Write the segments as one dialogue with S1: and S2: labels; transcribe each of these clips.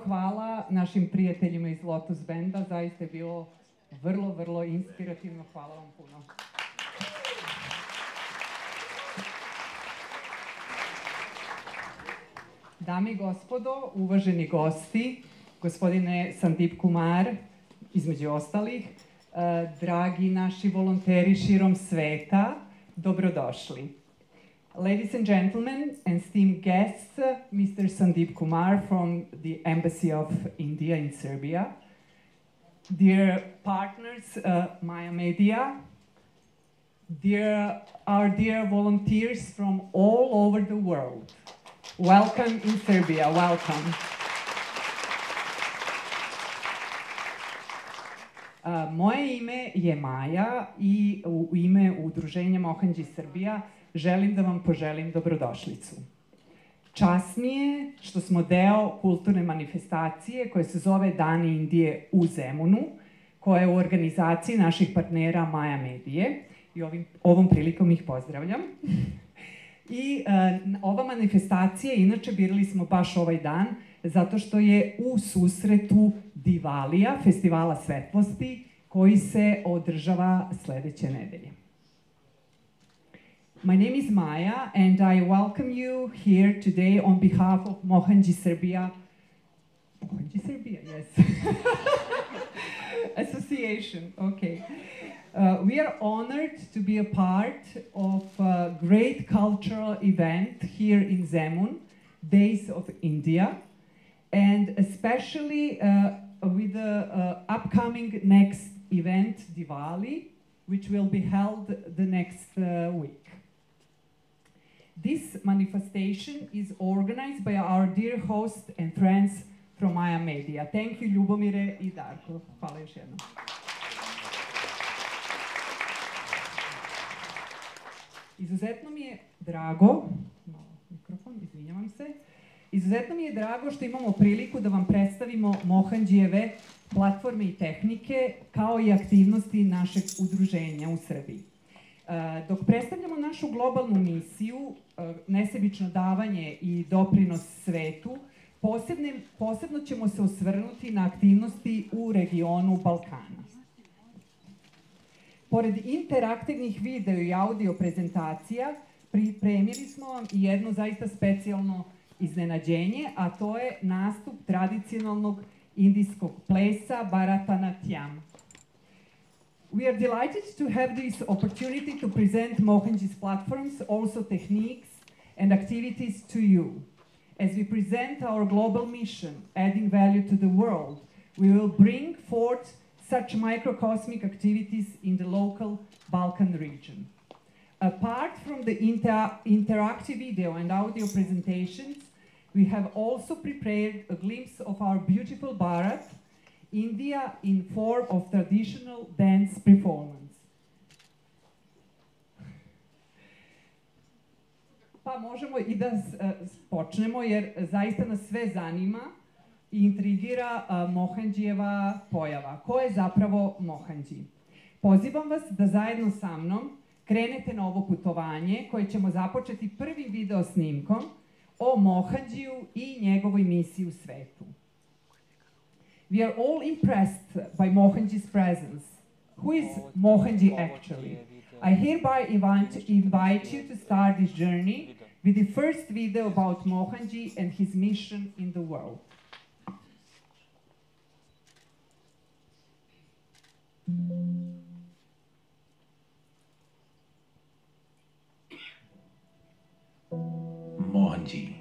S1: hvala našim prijateljima iz Lotus Benda, zaista je bilo vrlo, vrlo inspirativno. Hvala vam puno. Dame i gospodo, uvaženi gosti, gospodine Sandip Kumar, između ostalih, dragi naši volonteri širom sveta, dobrodošli. Ladies and gentlemen, and esteemed guests, Mr. Sandip Kumar from the Embassy of India in Serbia, dear partners, Maya Media, our dear volunteers from all over the world, welcome in Serbia, welcome. Moje ime je Maja i u ime Udruženja Mohanji Srbija želim da vam poželim dobrodošlicu. Čast mi je što smo deo kulturne manifestacije koja se zove Dani Indije u Zemunu, koja je u organizaciji naših partnera Maja Medije i ovom prilikom ih pozdravljam. I ova manifestacija, inače birali smo baš ovaj dan, zato što je u susretu Divalija, festivala svetlosti, koji se održava sledeće nedelje. My name is Maya, and I welcome you here today on behalf of Mohanji Serbia. Mohanji Serbia, yes. Association, okay. We are honored to be a part of a great cultural event here in Zemun, Days of India, and especially with the upcoming next event, Diwali, which will be held the next week. This manifestation is organized by our dear host and friends from Maya Media. Thank you, Ljubomire i Darko. Hvala još jednom. Izuzetno mi je drago, mikrofon, izvinjavam se, izuzetno mi je drago što imamo priliku da vam predstavimo Mohanjijeve platforme i tehnike, kao i aktivnosti našeg udruženja u Srbiji. Dok predstavljamo našu globalnu misiju, nesebično davanje i doprinos svetu, posebno ćemo se osvrnuti na aktivnosti u regionu Balkana. Pored interaktivnih video i audio prezentacija, pripremili smo vam i jedno zaista specijalno iznenađenje, a to je nastup tradicionalnog indijskog plesa Bharatanatyam. We are delighted to have this opportunity to present Mohanji's platforms, also techniques and activities to you. As we present our global mission, adding value to the world, we will bring forth such microcosmic activities in the local Balkan region. Apart from the interactive video and audio presentations, we have also prepared a glimpse of our beautiful Bharat, India, in form of traditional dance performance. Pa možemo i da počnemo, jer zaista nas sve zanima i intrigira Mohanjijeva pojava. Ko je zapravo Mohanji? Pozivam vas da zajedno sa mnom krenete na ovo putovanje koje ćemo započeti prvim video snimkom o Mohanjiju i njegovoj misiji u svetu. We are all impressed by Mohanji's presence. Who is Mohanji actually? I hereby invite you to start this journey with the first video about Mohanji and his mission in the world.
S2: Mohanji,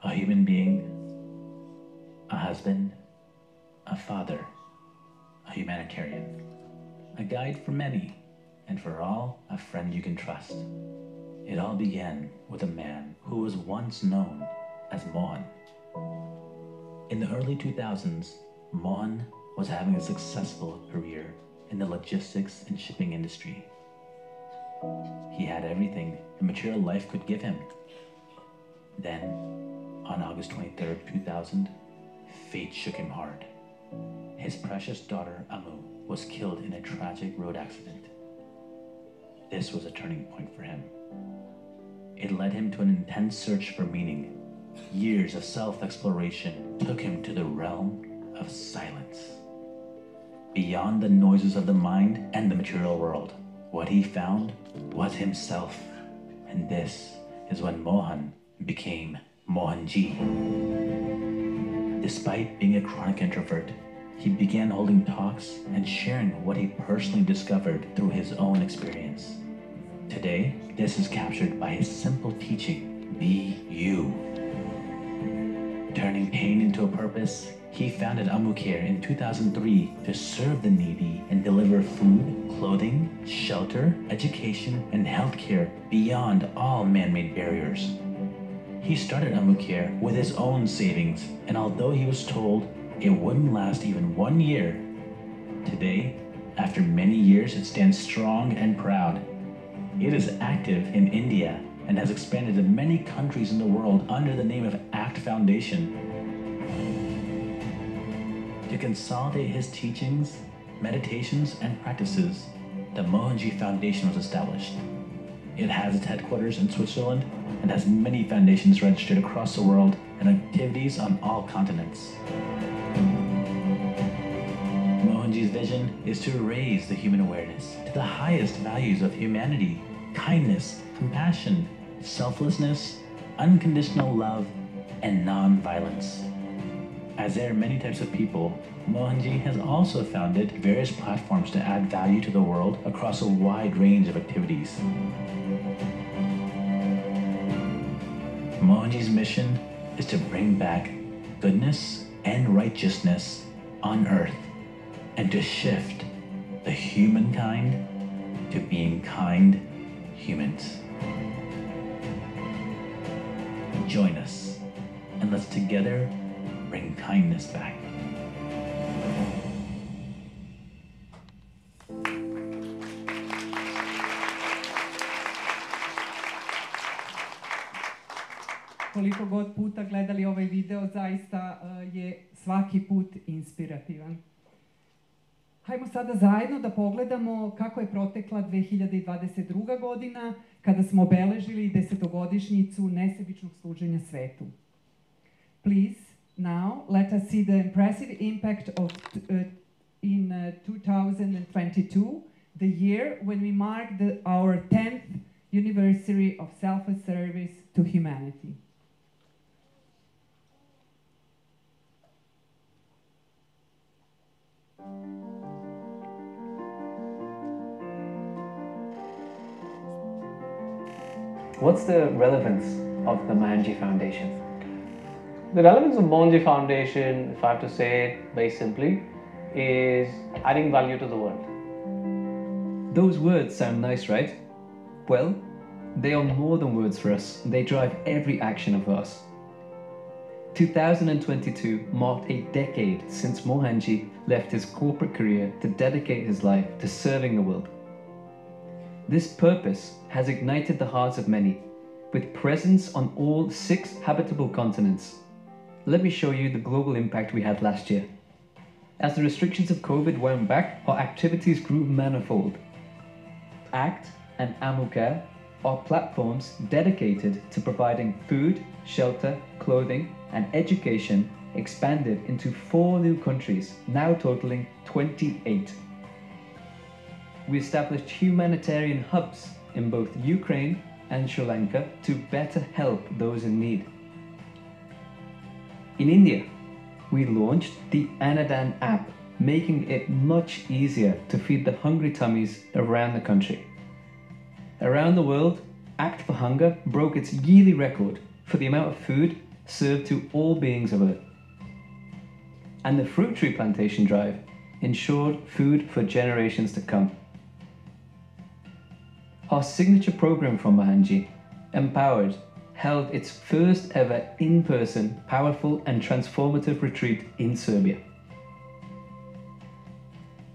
S2: a human being, a husband, a father, a humanitarian, a guide for many, and for all, a friend you can trust. It all began with a man who was once known as Mohan. In the early 2000s, Mohan was having a successful career in the logistics and shipping industry. He had everything a material life could give him. Then, on August 23rd, 2000, fate shook him hard. His precious daughter, Amu, was killed in a tragic road accident. This was a turning point for him. It led him to an intense search for meaning Years of self-exploration took him to the realm of silence. Beyond the noises of the mind and the material world, what he found was himself. And this is when Mohan became Mohanji. Despite being a chronic introvert, he began holding talks and sharing what he personally discovered through his own experience. Today, this is captured by his simple teaching, be you. Turning pain into a purpose, he founded Amukir in 2003 to serve the needy and deliver food, clothing, shelter, education, and healthcare beyond all man-made barriers. He started Amukir with his own savings, and although he was told it wouldn't last even 1 year, today, after many years, it stands strong and proud. It is active in India and has expanded to many countries in the world under the name of ACT Foundation. To consolidate his teachings, meditations, and practices, the Mohanji Foundation was established. It has its headquarters in Switzerland and has many foundations registered across the world and activities on all continents. Mohanji's vision is to raise the human awareness to the highest values of humanity, kindness, compassion, selflessness, unconditional love, and non-violence. As there are many types of people, Mohanji has also founded various platforms to add value to the world across a wide range of activities. Mohanji's mission is to bring back goodness and righteousness on earth and to shift the humankind to being kind humans. Join us and let's together bring kindness back.
S1: Koliko god puta gledali ovaj video, zaista je svaki put inspirativan. Hajmo sada zajedno da pogledamo kako je protekla 2022. godina kada smo obeležili 10-godišnjicu nesebičnog služenja svetu. Please, now let us see the impressive impact of in 2022, the year when we mark our 10th anniversary of selfless service to humanity.
S3: What's the relevance of the Mohanji Foundation?
S4: The relevance of Mohanji Foundation, if I have to say it very simply, is adding value to the world.
S5: Those words sound nice, right? Well, they are more than words for us. They drive every action of ours. 2022 marked a decade since Mohanji left his corporate career to dedicate his life to serving the world. This purpose has ignited the hearts of many, with presence on all 6 habitable continents. Let me show you the global impact we had last year. As the restrictions of COVID wound back, our activities grew manifold. ACT and Amukar are platforms dedicated to providing food, shelter, clothing, and education expanded into 4 new countries, now totaling 28. We established humanitarian hubs in both Ukraine and Sri Lanka to better help those in need. In India, we launched the Anadan app, making it much easier to feed the hungry tummies around the country. Around the world, Act for Hunger broke its yearly record for the amount of food served to all beings of Earth. And the fruit tree plantation drive ensured food for generations to come. Our signature program from Mohanji, Empowered, held its first ever in-person, powerful and transformative retreat in Serbia.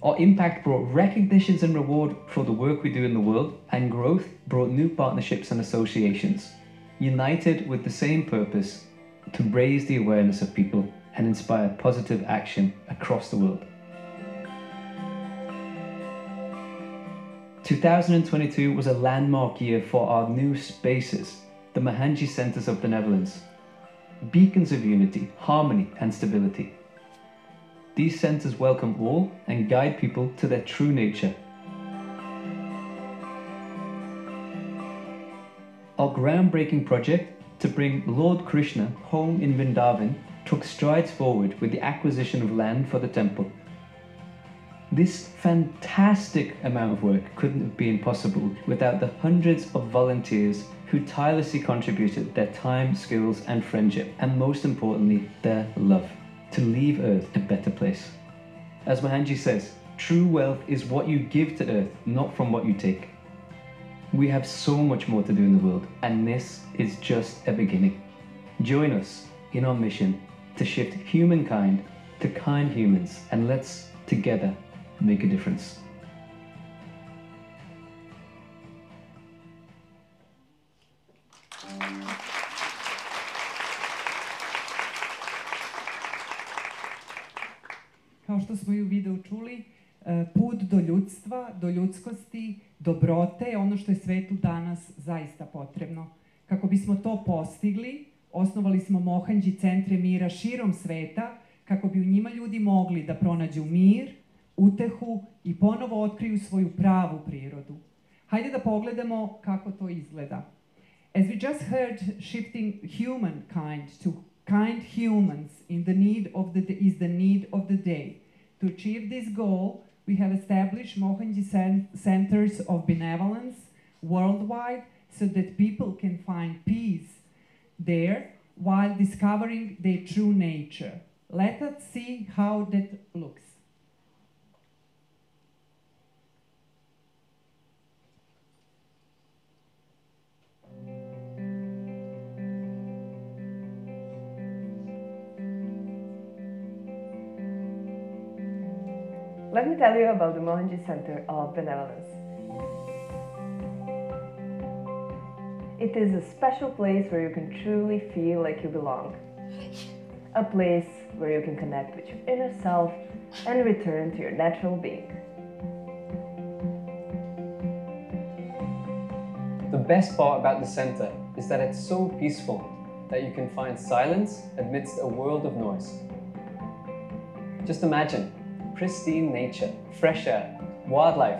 S5: Our impact brought recognitions and reward for the work we do in the world, and growth brought new partnerships and associations, united with the same purpose: to raise the awareness of people and inspire positive action across the world. 2022 was a landmark year for our new spaces, the Mohanji Centers of Benevolence. beacons of unity, harmony, and stability. These centers welcome all and guide people to their true nature. Our groundbreaking project to bring Lord Krishna home in Vrindavan took strides forward with the acquisition of land for the temple. This fantastic amount of work couldn't have been possible without the hundreds of volunteers who tirelessly contributed their time, skills, and friendship, and most importantly, their love, to leave Earth a better place. As Mohanji says, true wealth is what you give to Earth, not from what you take. We have so much more to do in the world, and this is just a beginning. Join us in our mission to shift humankind to kind humans, and let's together make a difference.
S1: Kao što smo i u videu čuli, put do ljudstva, do ljudskosti, dobrote je ono što je svetu danas zaista potrebno. Kako bismo to postigli, osnovali smo Mohanji centre mira širom sveta, kako bi u njima ljudi mogli da pronađu mir, utehu i ponovo otkriju svoju pravu prirodu. Hajde da pogledamo kako to izgleda. As we just heard, shifting humankind to kind humans is the need of the day. To achieve this goal, we have established Mohanji centers of benevolence worldwide so that people can find peace there while discovering their true nature. Let us see how that looks.
S6: Let me tell you about the Mohanji Center of Benevolence. It is a special place where you can truly feel like you belong. A place where you can connect with your inner self and return to your natural being.
S3: The best part about the center is that it's so peaceful that you can find silence amidst a world of noise. Just imagine pristine nature, fresh air, wildlife,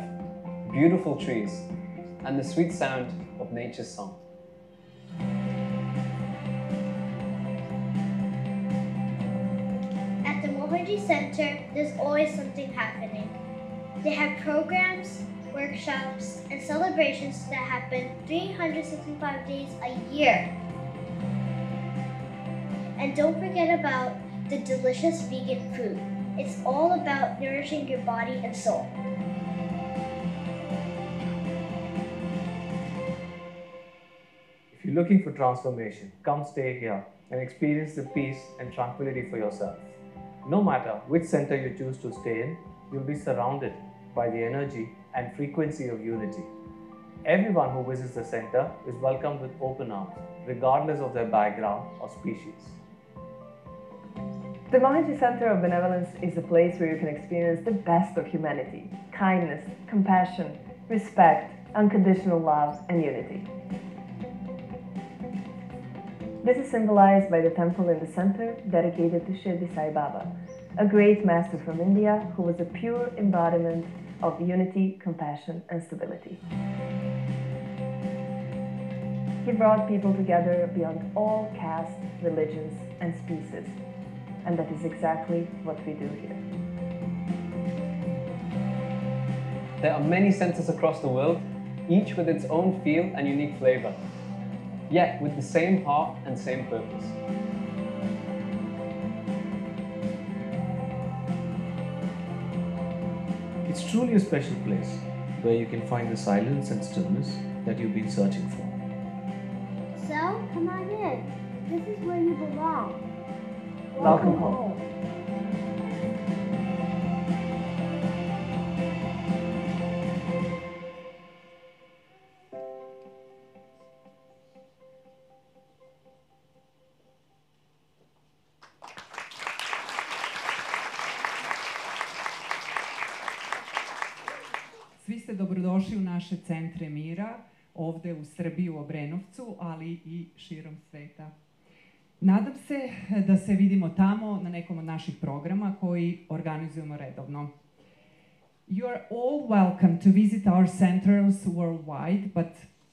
S3: beautiful trees, and the sweet sound of nature's song.
S7: At the Mohanji Center, there's always something happening. They have programs, workshops, and celebrations that happen 365 days a year. And don't forget about the delicious vegan food. It's all about nourishing your body and soul.
S4: If you're looking for transformation, come stay here and experience the peace and tranquility for yourself. No matter which center you choose to stay in, you'll be surrounded by the energy and frequency of unity. Everyone who visits the center is welcomed with open arms, regardless of their background or species.
S6: The Mohanji Center of Benevolence is a place where you can experience the best of humanity, kindness, compassion, respect, unconditional love, and unity. This is symbolized by the temple in the center dedicated to Shirdi Sai Baba, a great master from India who was a pure embodiment of unity, compassion, and stability. He brought people together beyond all castes, religions, and species. And that is exactly what we do here.
S3: There are many centers across the world, each with its own feel and unique flavor, yet with the same heart and same purpose.
S4: It's truly a special place where you can find the silence and stillness that you've been searching for.
S7: So, come on in. This is where you belong.
S6: Welcome home.
S1: Svi ste dobrodošli u naše centre mira, ovde u Srbiji, u Obrenovcu, ali i širom sveta. Nadam se da se vidimo tamo na nekom od naših programa koji organizujemo redovno. You are all welcome to visit our centers worldwide, but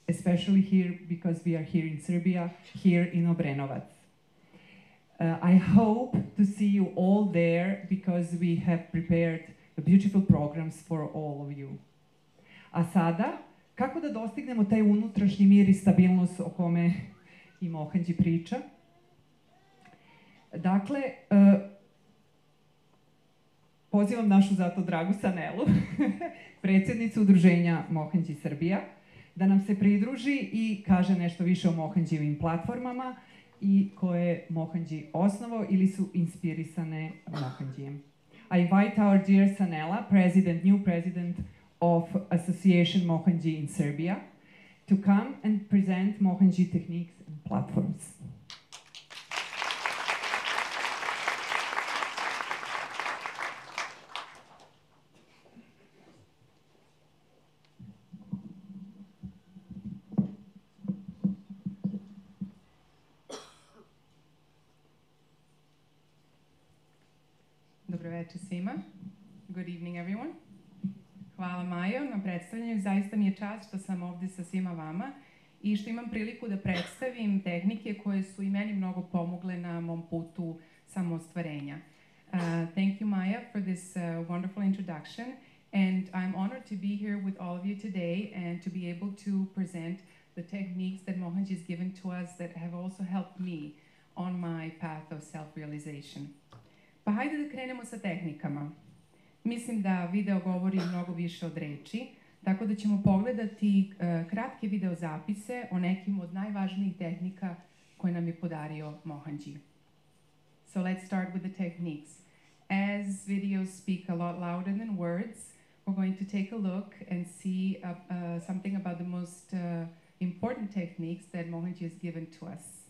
S1: especially here because we are here in Serbia, here in Obrenovac. I hope to see you all there because we have prepared beautiful programs for all of you. A sada, kako da dostignemo taj unutrašnji mir i stabilnost o kome i Mohanji priča? Dakle, pozivam našu zato dragu Sanelu, predsjednicu udruženja Mohanji Srbija, da nam se pridruži i kaže nešto više o Mohanjivim platformama i koje je Mohanji osnovao ili su inspirisane Mohanjijem. I invite our dear Sanela, new president of Association Mohanji in Serbia, to come and present Mohanji techniques and platforms.
S8: Dobro večer svima. Good evening everyone. Hvala Majo na predstavljanju. Zaista mi je čast što sam ovdje sa svima vama i što imam priliku da predstavim tehnike koje su i meni mnogo pomogle na mom putu samoostvarenja. Thank you Maja for this wonderful introduction, and I'm honored to be here with all of you today and to be able to present the techniques that Mohanji has given to us that have also helped me on my path of self-realization. Pa hajde da krenemo sa tehnikama. Mislim da video govori mnogo više od reči, tako da ćemo pogledati kratke video zapise o nekim od najvažnijih tehnika koje nam je podario Mohanji. So let's start with the techniques. As videos speak a lot louder than words, we're going to take a look and see something about the most important techniques that Mohanji has given to us.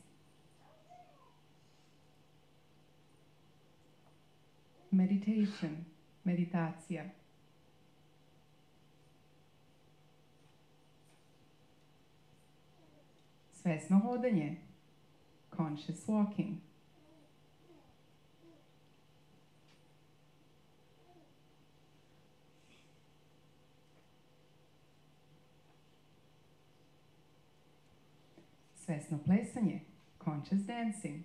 S8: Meditation, meditacija. Svesno hodanje, conscious walking. Svesno plesanje, conscious dancing.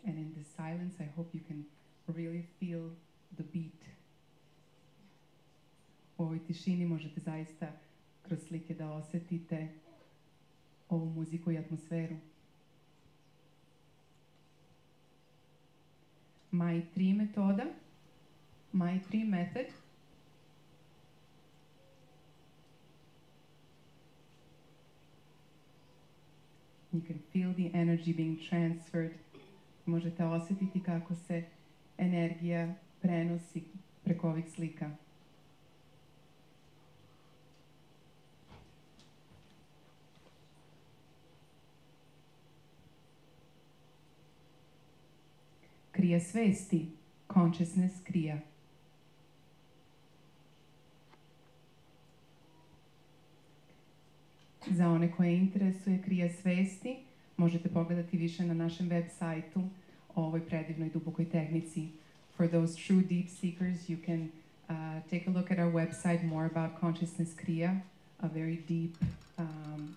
S8: And in the silence, I hope you can really feel the beat. U ovoj tišini možete zaista kroz slike da osjetite ovu muziku i atmosferu. My 3 metoda, my 3 method. You can feel the energy being transferred. Možete osjetiti kako se energija prenosi preko ovih slika. Krija svesti, consciousness krija. Za one koje interesuje krija svesti, možete pogledati više na našem web sajtu o ovoj predivnoj dubokoj tehnici. For those true deep seekers, you can take a look at our website more about consciousness kriya, a very deep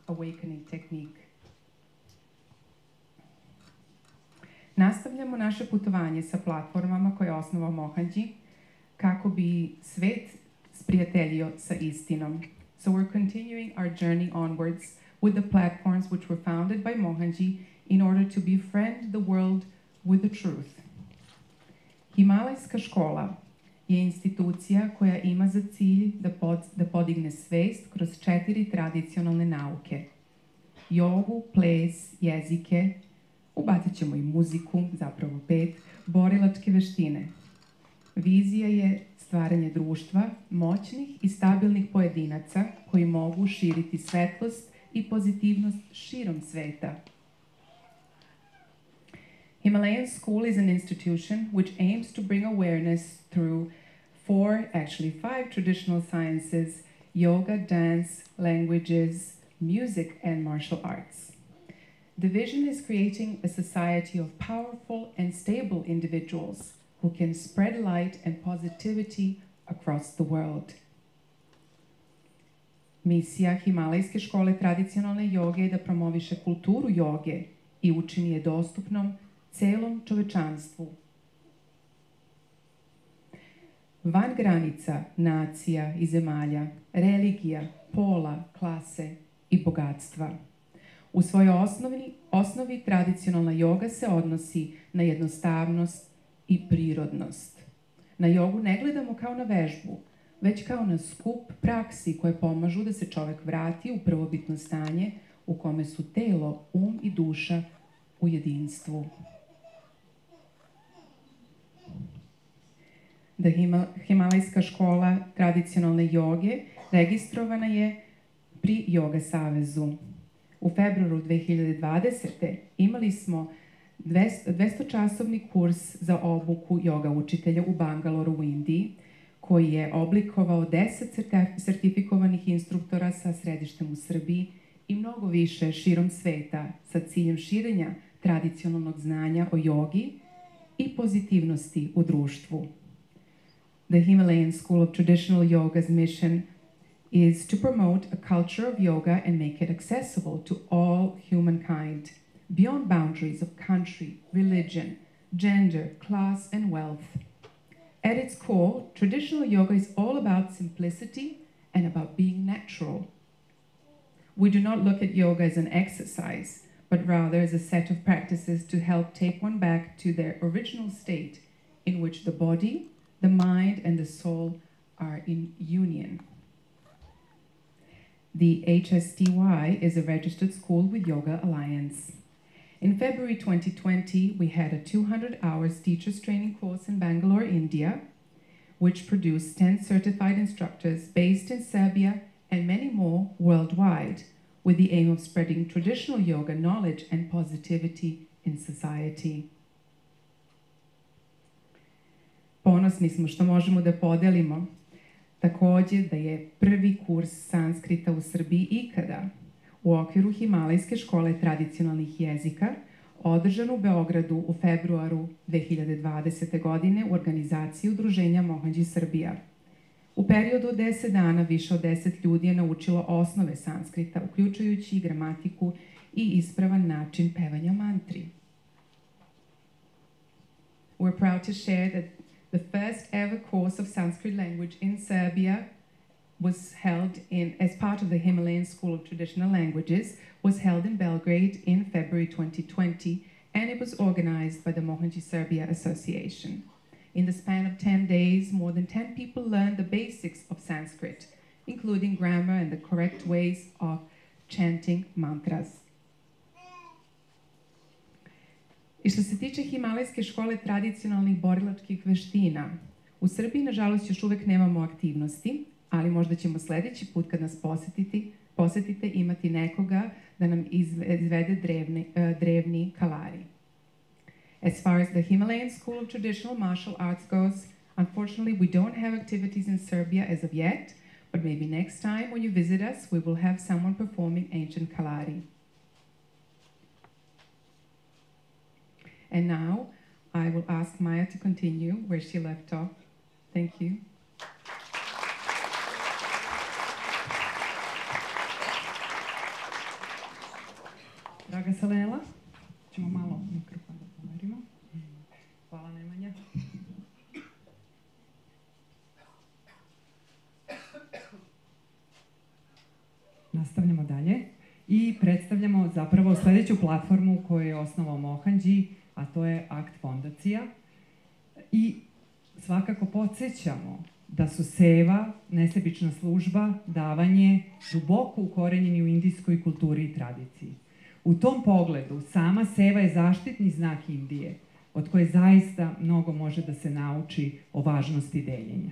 S8: awakening technique. Nastavljamo naše putovanje sa platformama koje je osnovao Mohanji kako bi svet sprijateljio sa istinom. So we're continuing our journey onwards with the platforms which were founded by Mohanji in order to befriend the world with the truth. Himalajska škola je institucija koja ima za cilj da podigne svest kroz 4 tradicionalne nauke. Jogu, ples, jezike, ubacit ćemo i muziku, zapravo 5, borilačke veštine. Vizija je stvaranje društva moćnih i stabilnih pojedinaca koji mogu širiti svetlost i pozitivnost širom sveta. Himalayan School is an institution which aims to bring awareness through 5 traditional sciences yoga, dance, languages, music, and martial arts. The vision is creating a society of powerful and stable individuals who can spread light and positivity across the world. Misija Himalajske škole tradicionalne joge je da promoviše kulturu joge i učini je dostupnom celom čovečanstvu. Van granica, nacija i zemalja, religija, pola, klase i bogatstva. U svojoj osnovi tradicionalna joga se odnosi na jednostavnost i prirodnost. Na jogu ne gledamo kao na vežbu, već kao na skup praksi koje pomažu da se čovek vrati u prvobitno stanje u kome su telo, i duša u jedinstvu. Da Himalajska škola tradicionalne joge registrovana je pri Yoga Savezu. U februaru 2020. imali smo 200-časovni kurs za obuku joga učitelja u Bangaloru u Indiji, koji je oblikovao 10 sertifikovanih instruktora sa središtem u Srbiji i mnogo više širom sveta sa ciljem širenja tradicionalnog znanja o jogi i pozitivnosti u društvu. The Himalayan School of Traditional Yoga's mission is to promote a culture of yoga and make it accessible to all humankind, beyond boundaries of country, religion, gender, class, and wealth. At its core, traditional yoga is all about simplicity and about being natural. We do not look at yoga as an exercise, but rather as a set of practices to help take one back to their original state, in which the body, the mind, and the soul are in union. The HSTY is a registered school with Yoga Alliance. In February 2020, we had a 200 hours teachers training course in Bangalore, India, which produced 10 certified instructors based in Serbia and many more worldwide, with the aim of spreading traditional yoga knowledge and positivity in society. Ponosni smo što možemo da podelimo takođe da je prvi kurs sanskrita u Srbiji ikada u okviru Himalajske škole tradicionalnih jezika održan u Beogradu u februaru 2020. godine u organizaciji Udruženja Mohanji Srbija. U periodu od 10 dana više od 10 ljudi je naučilo osnove sanskrita, uključujući i gramatiku i ispravan način pevanja mantri. We're proud to share that the first ever course of Sanskrit language in Serbia was held as part of the Himalayan School of Traditional Languages, was held in Belgrade in February 2020, and it was organized by the Mohanji Serbia Association. In the span of 10 days, more than 10 people learned the basics of Sanskrit, including grammar and the correct ways of chanting mantras. I što se tiče Himalajske škole tradicionalnih borilačkih veština, u Srbiji, nažalost, još uvek nemamo aktivnosti, ali možda ćemo sledeći put kad nas posetite imati nekoga da nam izvede drevni kalari. As far as the Himalayan School of Traditional Martial Arts goes, unfortunately, we don't have activities in Serbia as of yet, but maybe next time when you visit us, we will have someone performing ancient kalari. And now, I will ask Maya to continue where she left off. Thank you.
S1: Draga Selena, ćemo malo mikrofon da pomerimo. Hvala, Nemanja. Nastavljamo dalje i predstavljamo zapravo sledeću platformu koju je osnovao Mohanji, a to je Akt fondacija. I svakako podsjećamo da su seva, nesebična služba, davanje duboko ukorenjeni u indijskoj kulturi i tradiciji. U tom pogledu sama seva je zaštitni znak Indije, od koje zaista mnogo može da se nauči o važnosti deljenja.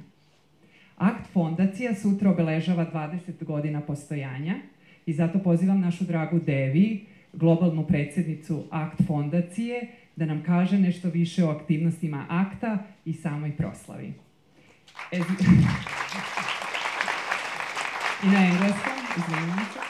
S1: Akt fondacija sutra obeležava 20 godina postojanja i zato pozivam našu dragu Devi, globalnu predsjednicu Akt fondacije, da nam kaže nešto više o aktivnostima Akta i samoj proslavi. I na engleskom, izvinjavam se.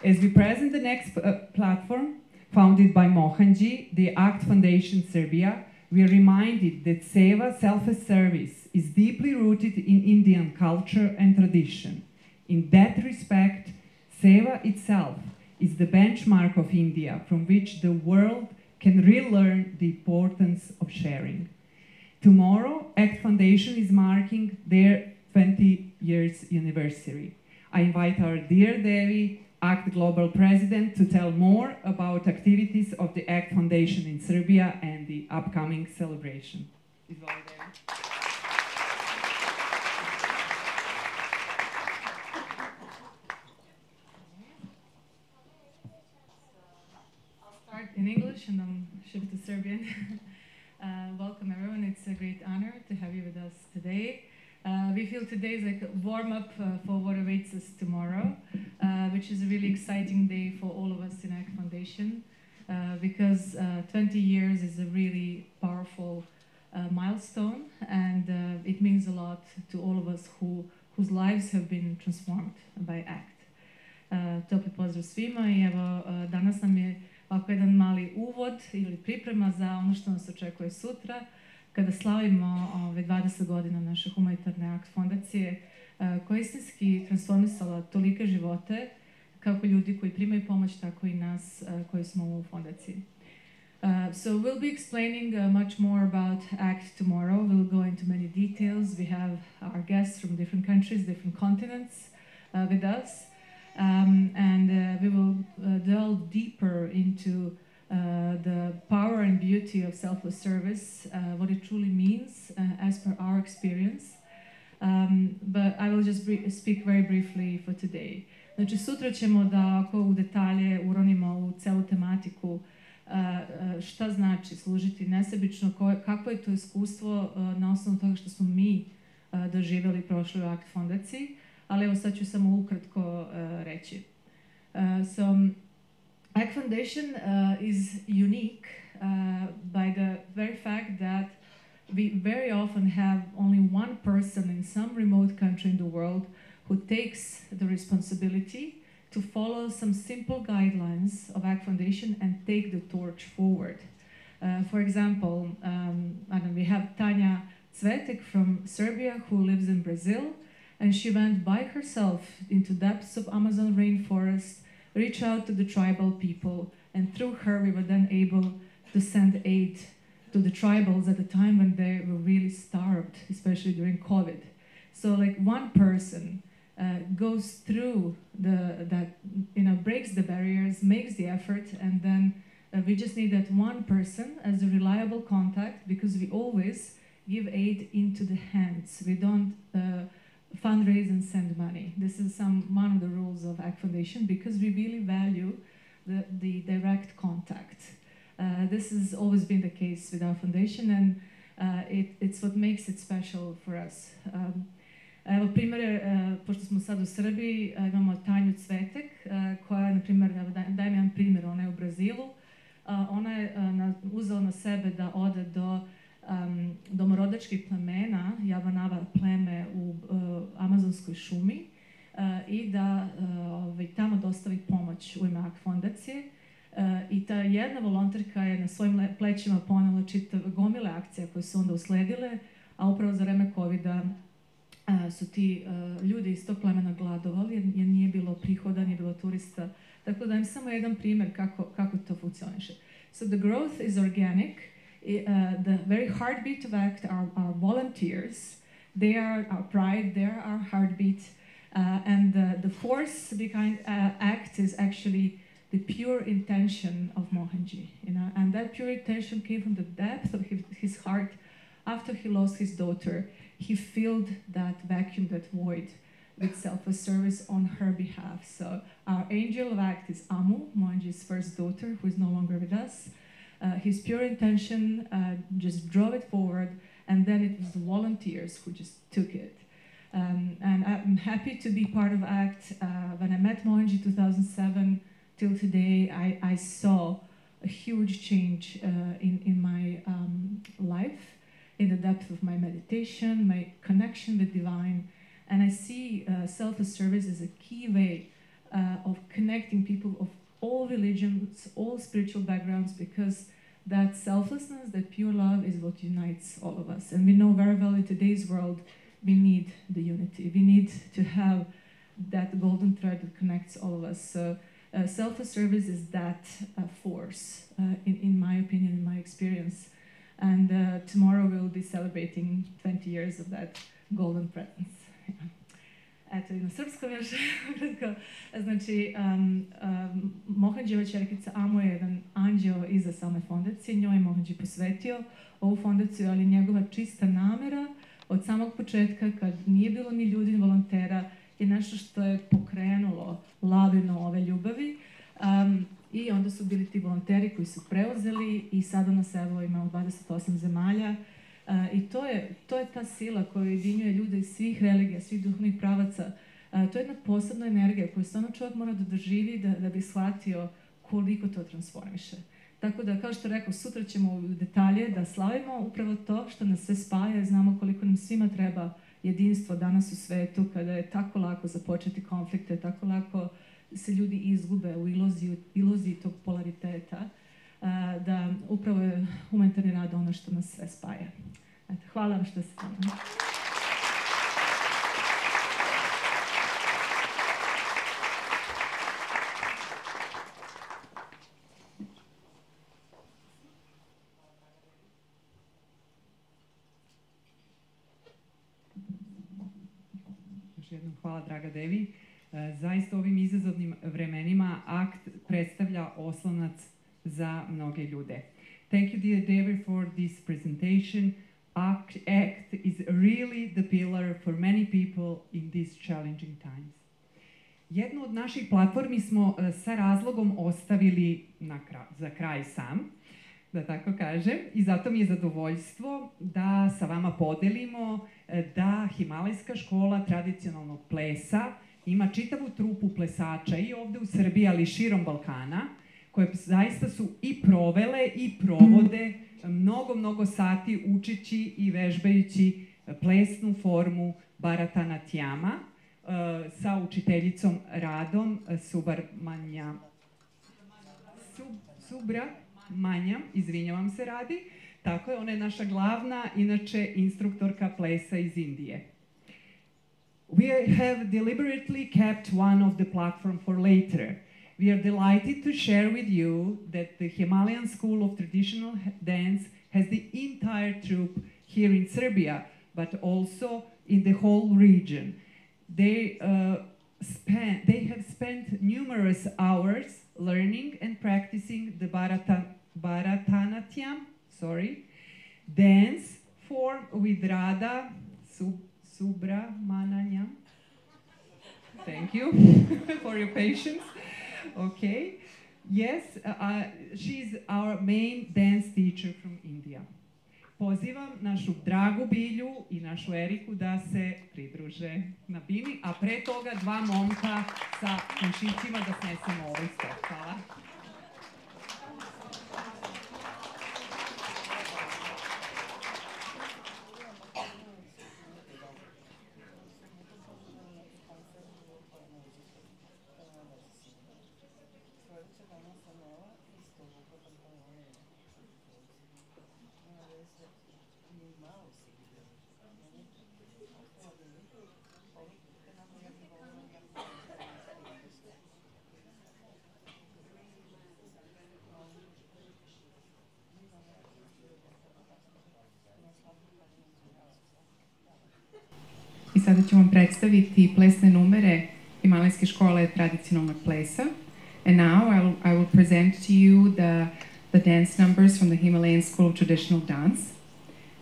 S1: As we present the next platform, founded by Mohanji, the ACT Foundation Serbia, we are reminded that Seva selfless service is deeply rooted in Indian culture and tradition. In that respect, Seva itself is the benchmark of India from which the world can relearn the importance of sharing. Tomorrow, ACT Foundation is marking their 20 years anniversary. I invite our dear Devi, ACT Global President, to tell more about activities of the ACT Foundation in Serbia and the upcoming celebration. Izvoli, Devi.
S8: Start in English and then shift to Serbian. Welcome everyone, it's a great honor to have you with us today. We feel today is like a warm-up for what awaits us tomorrow, which is a really exciting day for all of us in ACT Foundation, because 20 years is a really powerful milestone, and it means a lot to all of us whose lives have been transformed by ACT. Topli pozdrav svima i evo danas nam je ovako jedan mali uvod ili priprema za ono što nas očekuje sutra, kada slavimo 20 godina naše humanitarne ACT fondacije, koja je istinski transformisala tolike živote, kako ljudi koji primaju pomoć, tako i nas koji smo u fondaciji. So we'll be explaining much more about ACT tomorrow. We'll go into many details. We have our guests from different countries, different continents with us. And we will delve deeper into the power and beauty of selfless service, what it truly means as per our experience. But I will just speak very briefly for today. Znači, sutra ćemo da ako u detalje uronimo u celu tematiku šta znači služiti nesebično, kako je to iskustvo na osnovu toga što smo mi doživjeli prošloj ACT fondaciji, ali evo sad ću samo ukratko reći. So, ACT Foundation is unique by the very fact that we very often have only one person in some remote country in the world who takes the responsibility to follow some simple guidelines of ACT Foundation and take the torch forward. For example, we have Tanja Cvetek from Serbia who lives in Brazil, and she went by herself into depths of Amazon rainforest, reach out to the tribal people, and through her we were then able to send aid to the tribals at a time when they were really starved, especially during COVID. So like one person goes through breaks the barriers, makes the effort, and then we just need that one person as a reliable contact, because we always give aid into the hands. We don't fundraise and send money. This is one of the rules of ACT Foundation, because we really value the direct contact. This has always been the case with our foundation, and it's what makes it special for us. Evo primjer, pošto smo sad u Srbiji, imamo Tanju Cvetek, koja, na primjer, dajem jedan primjer, ona je u Brazilu. Ona je uzela na sebe da ode do domorodačkih plemena, Javanava pleme u amazonskoj šumi, i da tamo dostavi pomoć u ime ACT fondacije. I ta jedna volonterka je na svojim plećima ponela čitav gomile akcija koje su onda usledile, a upravo za vreme COVID-a su ti ljudi iz tog plemena gladovali jer nije bilo prihoda, nije bilo turista. Tako da im samo jedan primjer kako to funkcioniše. So the growth is organic. The very heartbeat of ACT are our volunteers. They are our pride, they are our heartbeat. And the force behind ACT is actually the pure intention of Mohanji. And that pure intention came from the depth of his heart. After he lost his daughter, he filled that vacuum, that void, with selfless service on her behalf. So our angel of ACT is Amu, Mohanji's first daughter, who is no longer with us. His pure intention just drove it forward, and then it was the volunteers who just took it. And I'm happy to be part of ACT. When I met Mohanji 2007 till today, I saw a huge change in my life, in the depth of my meditation, my connection with divine,
S9: And I see selfless service as a key way of connecting people of all religions, all spiritual backgrounds, because that selflessness, that pure love is what unites all of us. And we know very well in today's world, we need the unity. We need to have that golden thread that connects all of us. So selfless service is that force, in my opinion, in my experience. And tomorrow we'll be celebrating 20 years of that golden presence. Eto, i na srpskom još kratko. Znači, Mohanđiova ćerkica Amo je jedan anđeo iza same fondacije, njoj je Mohanđi posvetio ovu fondaciju, ali njegova čista namera od samog početka, kad nije bilo ni ljudi, ni volontera, je nešto što je pokrenulo lavinu ove ljubavi. I onda su bili ti volonteri koji su preuzeli i sada nas evo ima u 28 zemalja. I to je ta sila koja ujedinjuje ljude iz svih religija, svih duhovnih pravaca. To je jedna posebna energija koju stvarno čovjek mora da doživi da bi shvatio koliko to transformiše. Tako da, kao što rekao, sutra ćemo u detalje da slavimo upravo to što nas sve spaja, znamo koliko nam svima treba jedinstvo danas u svetu, kada je tako lako započeti konflikte, tako lako se ljudi izgube u iluziji tog polariteta, da upravo je humanitarni rad ono što nas sve spaja. Eto, hvala vam što ste tamo.
S1: Još jednom hvala, draga Devi. Zaista u ovim izazovnim vremenima akt predstavlja oslonac za mnoge ljude. Thank you, dear Devi, for this presentation. ACT is really the pillar for many people in these challenging times. Jednu od naših platformi smo sa razlogom ostavili za kraj sam, da tako kažem, i zato mi je zadovoljstvo da sa vama podelimo da Himalajska škola tradicionalnog plesa ima čitavu trupu plesača i ovde u Srbiji, ali i širom Balkana, koje zaista su i provele i provode mnogo sati učeći i vežbajući plesnu formu Bharatanatyama sa učiteljicom Radom Subramanyam, izvinjavam se Radi. Tako je, ona je naša glavna, inače, instruktorka plesa iz Indije. We have deliberately kept one of the platform for later. We are delighted to share with you that the Himalayan School of Traditional Dance has the entire troupe here in Serbia, but also in the whole region. They have spent numerous hours learning and practicing the Bharatanatyam, dance form with Radha Subramanyam. Thank you for your patience. Okay. Yes, she's our main dance teacher from India. Pozivam našu dragu Bilju i našu Eriku da se pridruže na bini, a pre toga dva momka sa mišićima da snesemo ovaj stop. Hvala.
S8: I sada ću vam predstaviti plesne numere Himalajske škole tradicionalnog plesa. And now I will present to you the dance numbers from the Himalayan School of Traditional Dance.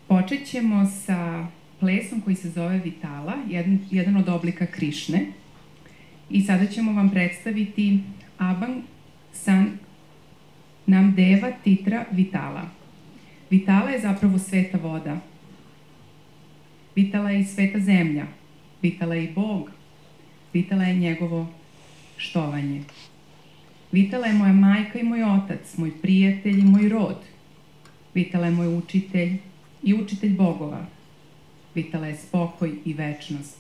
S8: Počet ćemo sa plesom koji se zove Vitala, jedan od oblika Krišne. I sada ćemo vam predstaviti Abang San Namdeva Titra Vitala. Vitala je zapravo sveta voda. Vitala je i sveta zemlja, Vitala je i Bog, Vitala je njegovo štovanje. Vitala je moja majka i moj otac, moj prijatelj i moj rod. Vitala je moj učitelj i učitelj bogova. Vitala je spokoj i večnost.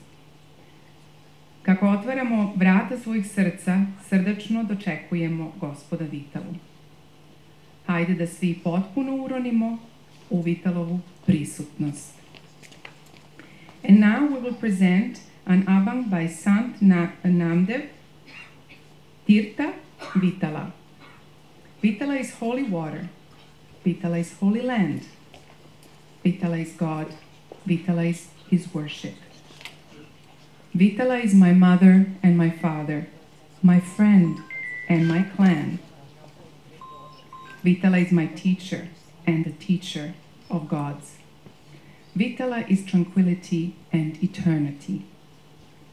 S8: Kako otvaramo vrata svojih srca, srdačno dočekujemo Gospoda Vitalu. Hajde da svi potpuno uronimo u Vitalovu prisutnost. And now we will present an abang by Sant Namdev, Tirtha Vitala. Vitala is holy water. Vitala is holy land. Vitala is God. Vitala is his worship. Vitala is my mother and my father, my friend and my clan. Vitala is my teacher and the teacher of gods. Vitala is tranquility and eternity.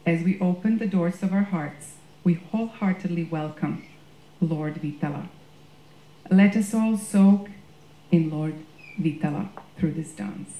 S8: As we open the doors of our hearts, we wholeheartedly welcome Lord Vitala. Let us all soak in Lord Vitala through this dance.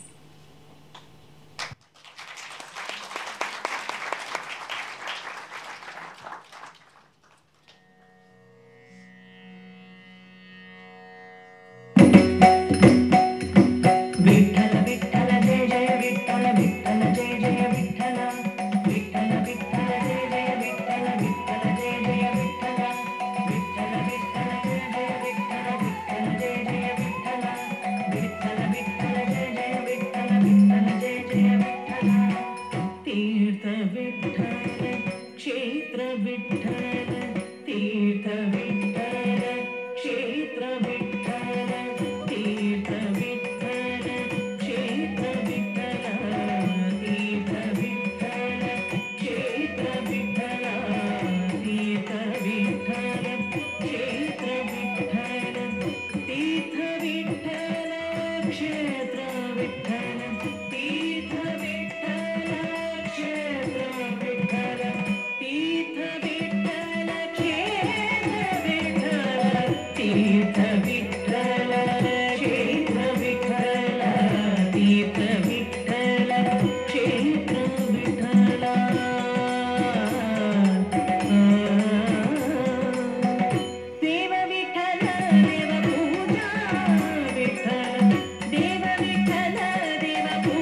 S10: Deva Vitala, Deva Pooja.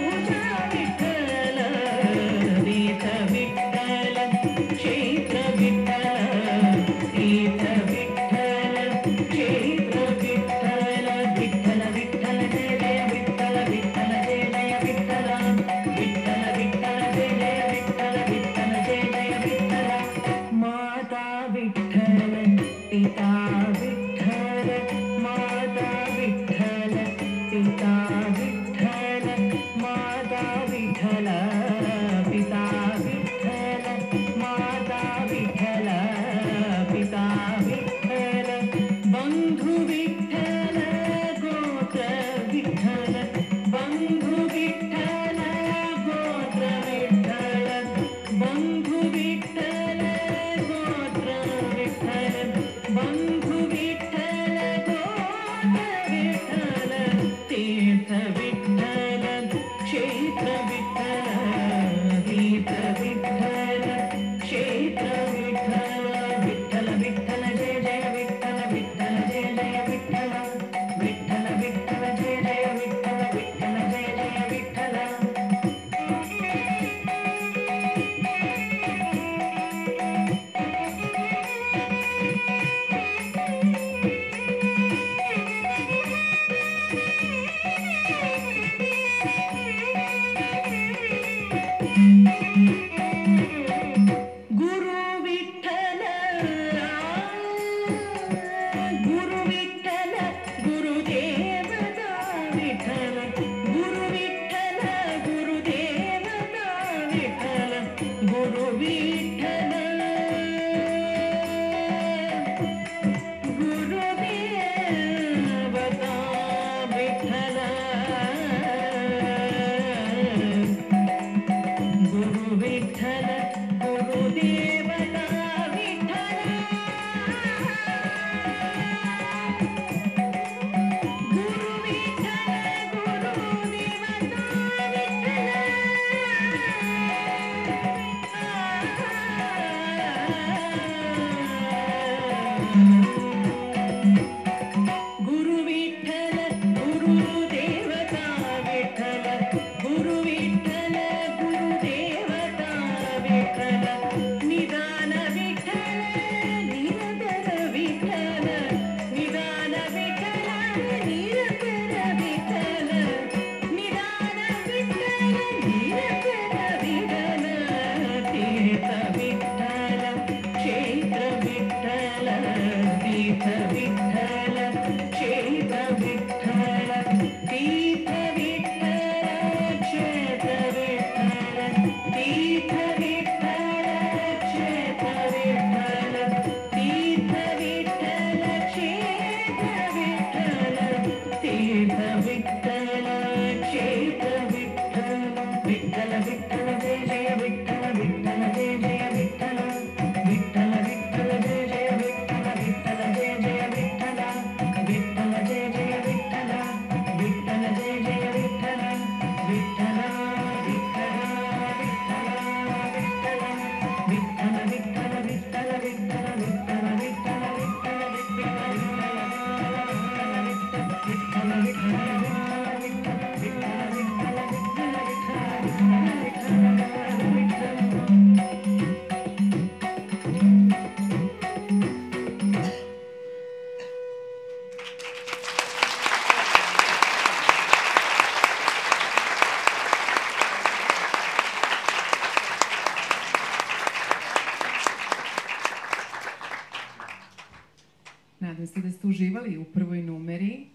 S8: ste uživali u prvoj numeri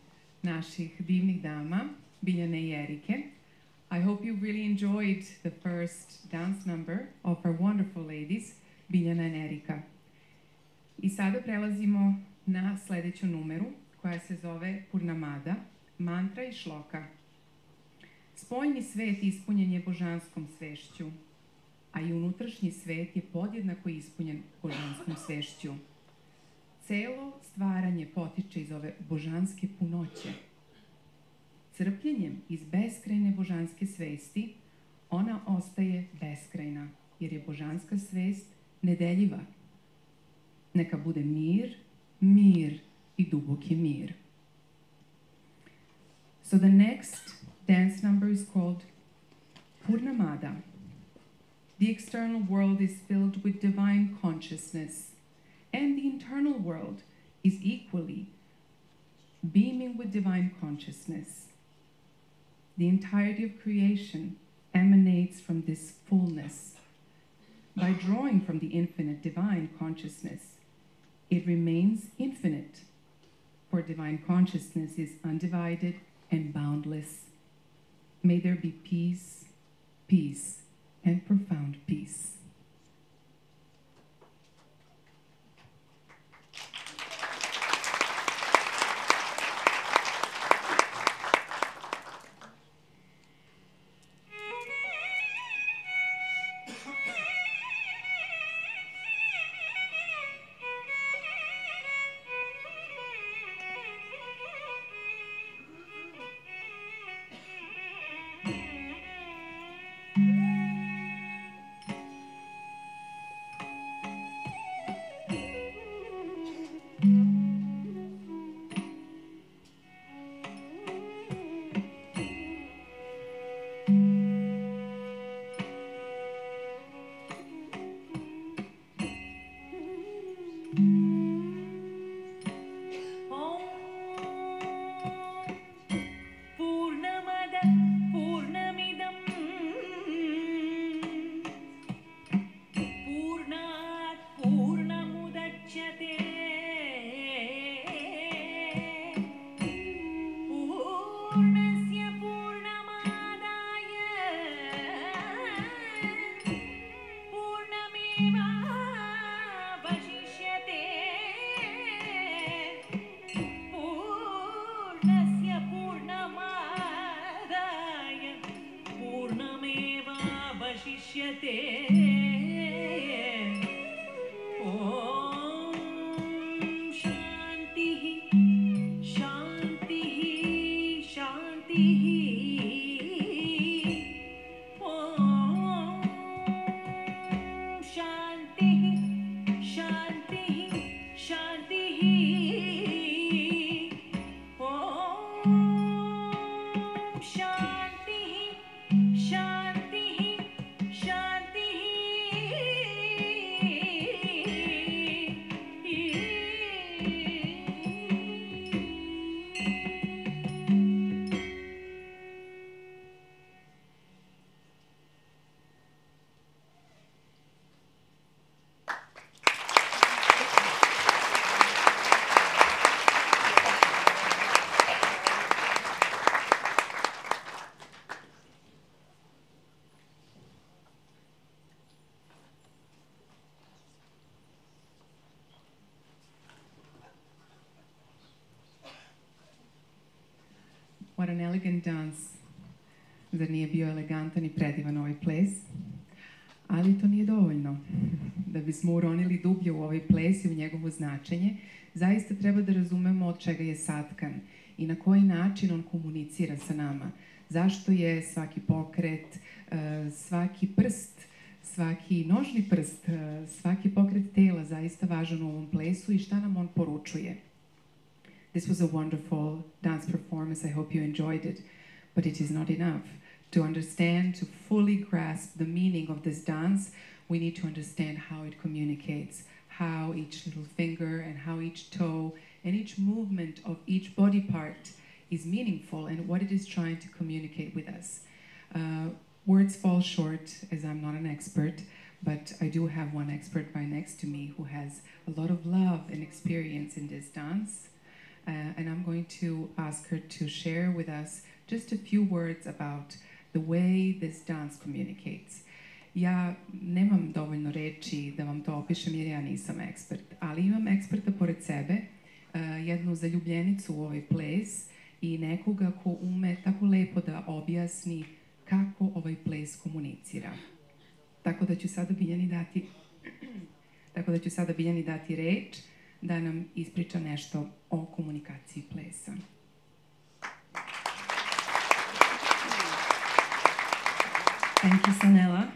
S8: naših divnih dama, Biljane i Erike. I hope you really enjoyed the first dance number of our wonderful ladies, Biljana and Erika. I sada prelazimo na sledeću numeru, koja se zove Purnamada, mantra i šloka. Spoljni svet ispunjen je božanskom svešću, a i unutrašnji svet je podjednako ispunjen božanskom svešću. Celo stvaranje potiče iz ove božanske punoće. Crpljenjem iz beskrajne božanske svesti, ona ostaje beskrajna, jer je božanska svest nedeljiva. Neka bude mir, mir i duboki mir. So the next dance number is called Purnamada. The external world is filled with divine consciousness, and the internal world is equally beaming with divine consciousness. The entirety of creation emanates from this fullness. By drawing from the infinite divine consciousness, it remains infinite, for divine consciousness is undivided and boundless. May there be peace, peace, and profound peace. What an elegant dance. Zar nije bio elegantan i predivan ovaj ples? Ali to nije dovoljno. Da bismo uronili dublje u ovaj ples i u njegovo značenje, zaista treba da razumemo od čega je satkan i na koji način on komunicira sa nama. Zašto je svaki pokret, svaki prst, svaki nožni prst, svaki pokret tela zaista važan u ovom plesu i šta nam on poručuje. This was a wonderful dance performance. I hope you enjoyed it. But it is not enough. To understand, to fully grasp the meaning of this dance, we need to understand how it communicates, how each little finger and how each toe and each movement of each body part is meaningful and what it is trying to communicate with us. Words fall short, as I'm not an expert, but I do have one expert right next to me who has a lot of love and experience in this dance. and I'm going to ask her to share with us just a few words about the way this dance communicates. Ja nemam dovoljno reči da vam to opišem jer ja nisam ekspert, ali imam eksperta pored sebe, jednu zaljubljenicu u ovaj ples i nekoga ko ume tako lepo da objasni kako ovaj ples komunicira. Tako da ću sada Biljani dati reč da nam ispriča nešto o komunikaciji plesa.
S10: Thank you, Sanela.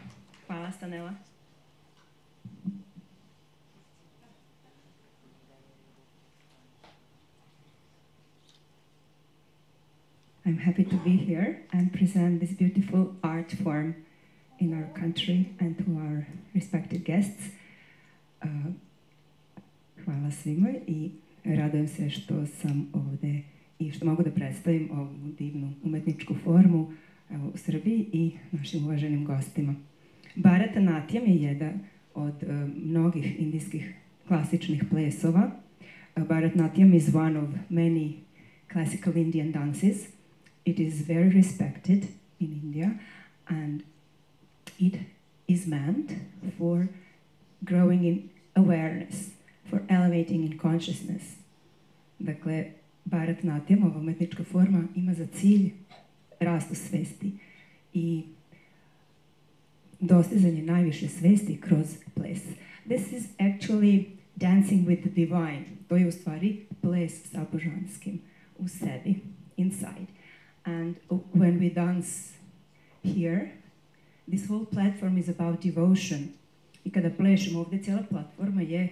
S10: Hvala, Sanela. I'm happy to be here and present this beautiful art form in our country and to our respected guests. Hvala svima i radujem se što sam ovde i što mogu da predstavim ovu divnu umetničku formu u Srbiji i našim uvaženim gostima. Bharatanatyam je jedan od mnogih indijskih klasičnih plesova. Bharatanatyam is one of many classical Indian dances. It is very respected in India and it is meant for growing in awareness, for elevating in consciousness. Dakle, Bharatanatyam, ova umetnička forma, ima za cilj rastu svesti i dostizanje najviše svesti kroz ples. This is actually dancing with the divine. To je u stvari ples sa božanskim u sebi, inside. And when we dance here, this whole platform is about devotion. I kada plešemo ovde, cijela platforma je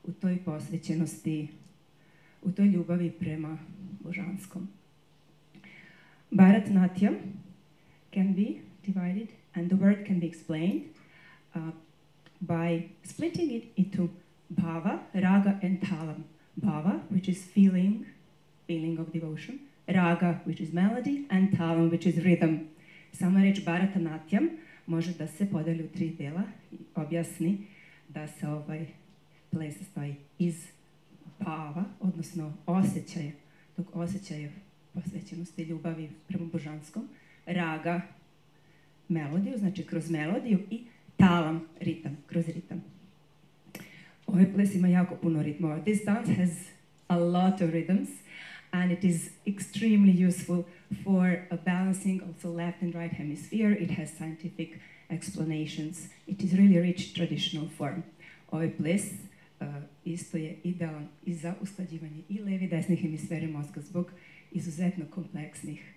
S10: u toj posvećenosti, u toj ljubavi prema božanskom. Bharatanatyam can be divided and the word can be explained by splitting it into bhava, raga and talam. Bhava, which is feeling of devotion, raga, which is melody, and talam, which is rhythm. Sama reč Bharatanatyam može da se podeli u 3 dela i objasni da se ovaj ples sastoji iz bhava, odnosno osjećaja, tog osjećaja posvećenosti, ljubavi prema božanskom, raga, melodiju, znači kroz melodiju, i talam, ritam, kroz ritam. Ovaj ples ima jako puno ritmova. This dance has a lot of rhythms and it is extremely useful for balancing also left and right hemisphere. It has scientific explanations. It is really a rich traditional form. Ovaj ples isto je idealan i za usklađivanje i levi i desni hemisfere mozga zbog izuzetno kompleksnih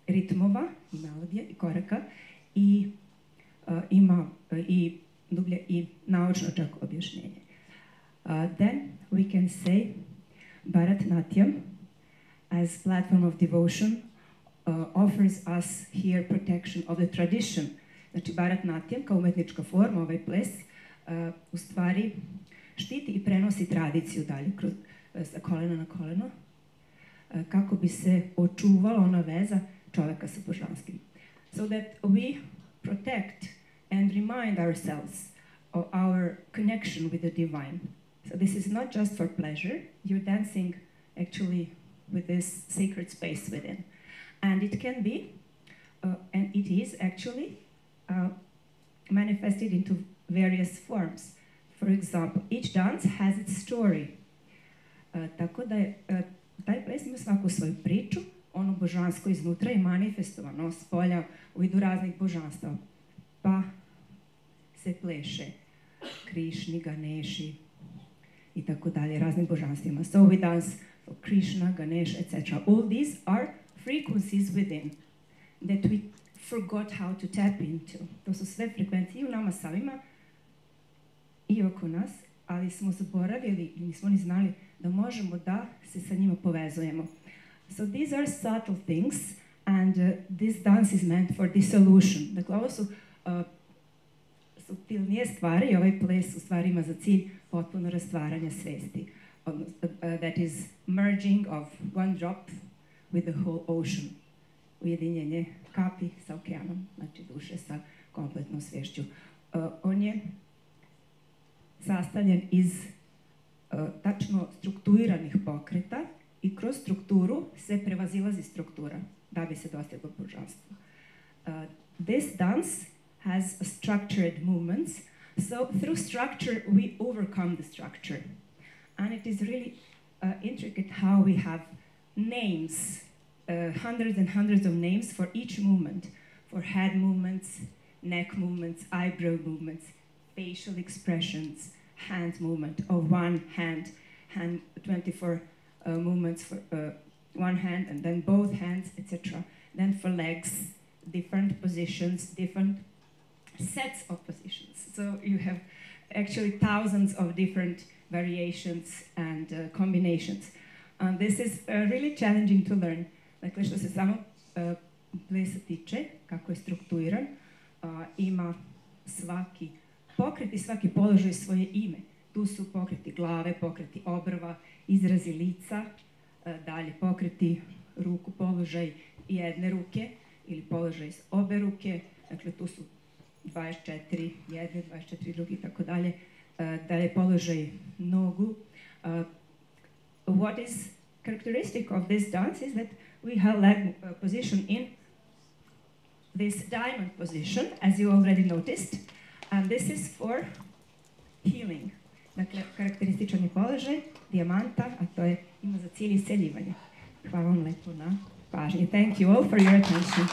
S10: ritmova i melodije i koraka i ima i dublje i naučno čak objašnjenje. Then we can say Bharatanatyam as platform of devotion offers us here protection of the tradition. Znači Bharatanatyam kao umetnička forma, ovaj ples, u stvari štiti i prenosi tradiciju dalje sa kolena na koleno, kako bi se očuvala ona veza čoveka sa božanskim. So that we protect and remind ourselves of our connection with the divine. So this is not just for pleasure, you're dancing actually with this sacred space within. And it can be, and it is actually manifested into various forms. For example, each dance has its story. Tako da je taj ples ima svaku svoju priču, ono božansko iznutra je manifestovano s polja u vidu raznih božanstava. Pa se pleše Krišni, Ganeši i tako dalje, raznim božanstvima. So we dance for Krishna, Ganesha, etc. All these are frequencies within that we forgot how to tap into. To su sve frekvencije u nama samima i oko nas, ali smo zaboravili i nismo ni znali da možemo da se sa njima povezujemo. So these are subtle things and this dance is meant for dissolution. Dakle, ovo su suptilnije stvari i ovaj ples u stvari ima za cilj potpuno rastvaranje svesti. That is merging of one drop with the whole ocean. Ujedinjenje kapi sa okeanom, znači duše sa kompletnom svešću. On je sastavljen iz tačno strukturiranih pokreta i kroz strukturu se prevazilazi struktura da bi se dostiglo božanstvo. This dance has structured movements, so through structure we overcome the structure. And it is really intricate how we have names, hundreds and hundreds of names for each movement, for head movements, neck movements, eyebrow movements, facial expressions, hand movement of one hand, 24 movements for one hand, and then both hands, etc. Then for legs, different positions, different sets of positions. So you have actually thousands of different variations and combinations. This is really challenging to learn. Dakle, što se samo plesa tiče, kako je strukturiran, ima svaki pokret i svaki položaj svoje ime. Tu su pokreti glave, pokreti obrva, izrazi lica, dalje pokreti ruku, položaj jedne ruke ili položaj s obe ruke. Dakle, tu su 24 jedne, 24 drugi i tako dalje. Dalje položaj nogu. What is characteristic of this dance is that we have leg position in this diamond position, as you already noticed, and this is for healing. Dakle, karakterističan je položaj dijamanta, a to je ima za cilj isceljivanje. Hvala vam lepo na pažnji. Thank you all for your attention.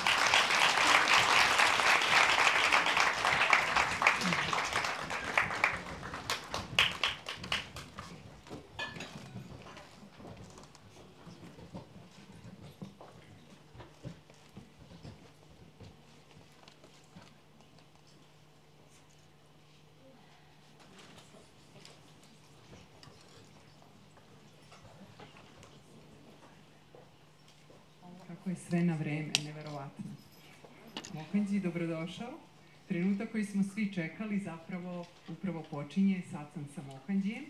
S1: Kako je sve na vreme, neverovatno. Mohanji, dobrodošao. Trenutak koji smo svi čekali zapravo upravo počinje satsang sa Mohanjijem,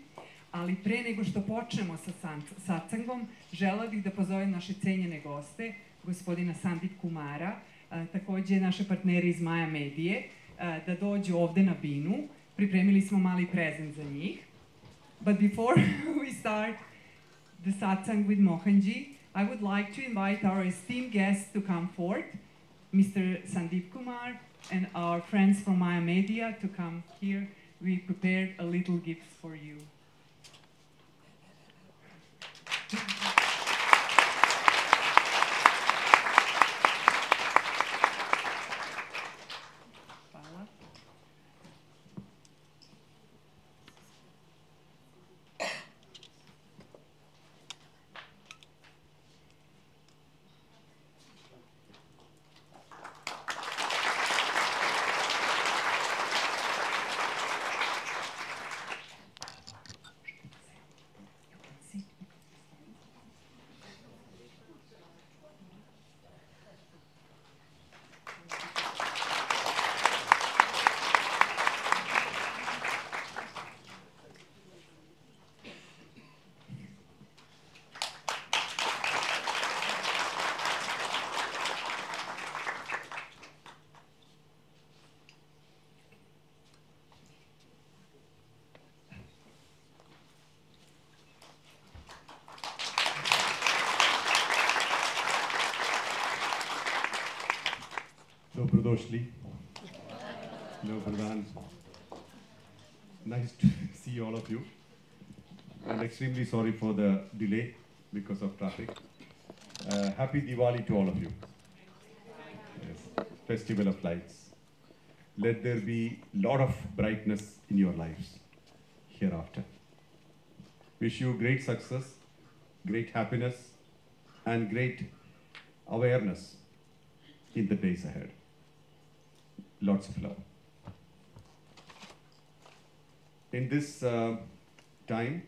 S1: ali pre nego što počnemo sa satsangom, žela bih da pozovem naše cenjene goste, gospodina Sandip Kumara, takođe naše partnere iz Maja Medije, da dođu ovde na binu. Pripremili smo mali prezent za njih. But before we start the satsang with Mohanji, I would like to invite our esteemed guests to come forth, Mr. Sandip Kumar and our friends from Maya Media to come here. We prepared a little gift for you. Hvala.
S11: Dobrodošli. Dobar dan. Nice to see all of you. I'm extremely sorry for the delay because of traffic. Happy Diwali to all of you. Yes. Festival of lights. Let there be a lot of brightness in your lives hereafter. Wish you great success, great happiness, and great awareness in the days ahead. Lots of love. In this time,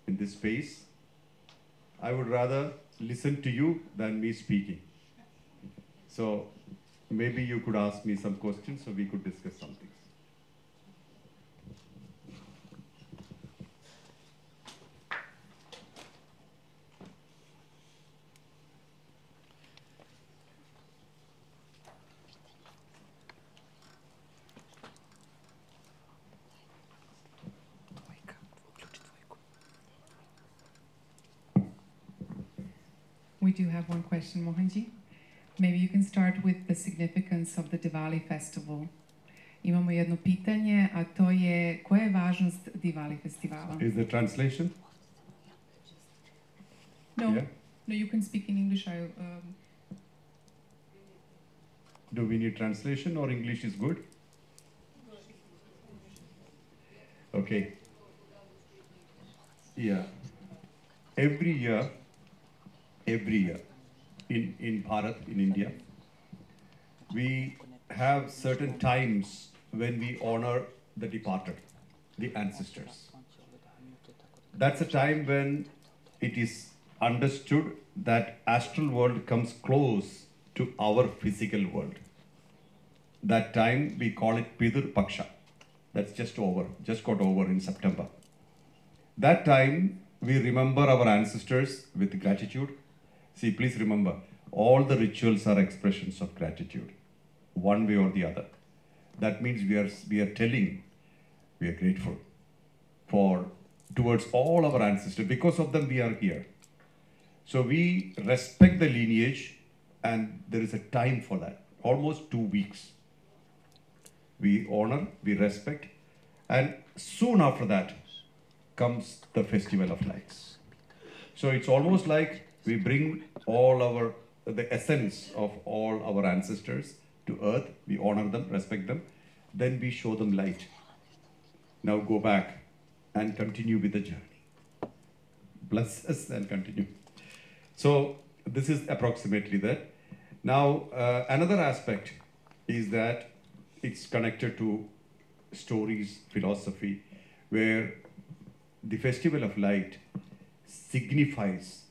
S11: in this space, I would rather listen to you than me speaking. So maybe you could ask me some questions so we could discuss some things.
S8: We do have one question, Mohanji. Maybe you can start with the significance of the Diwali festival. Imamo jedno pitanje, a to je koja je važnost Diwali festivala?
S11: Is the translation?
S8: No,
S11: Yeah?
S8: no, you can speak in English.
S11: Do we need translation or English is good? Okay. Yeah. Every year, in Bharat, in India, we have certain times when we honor the departed, the ancestors. That's a time when it is understood that astral world comes close to our physical world. That time we call it Pidur Paksha. That's just got over in September. That time we remember our ancestors with gratitude. See, please remember, all the rituals are expressions of gratitude, one way or the other. That means we are telling we are grateful towards all our ancestors. Because of them we are here. So we respect the lineage, and there is a time for that, almost 2 weeks. We honor, we respect, and soon after that comes the Festival of Lights. So it's almost like we bring the essence of all our ancestors to earth, we honor them, respect them, then we show them light. Now go back and continue with the journey. Bless us and continue. So this is approximately that. Now another aspect is that it's connected to stories, philosophy, where the Festival of Light signifies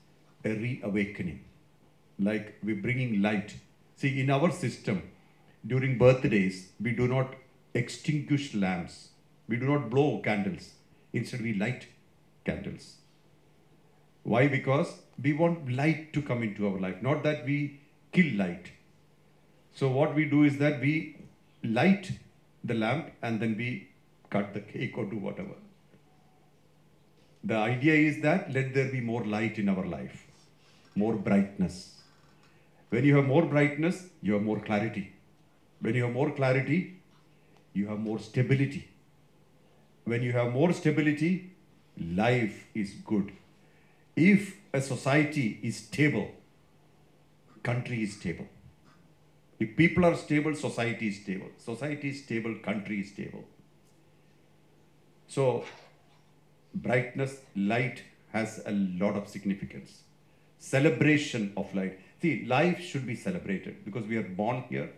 S11: a reawakening. Like we're bringing light. See, in our system, during birthdays, we do not extinguish lamps. We do not blow candles. Instead, we light candles. Why? Because we want light to come into our life, not that we kill light. So what we do is that we light the lamp and then we cut the cake or do whatever. The idea is that let there be more light in our life, more brightness. When you have more brightness, you have more clarity. When you have more clarity, you have more stability. When you have more stability, life is good. If a society is stable, country is stable. If people are stable, society is stable. Society is stable, country is stable. So, brightness, light has a lot of significance. Celebration of light. See, life should be celebrated because we are born here,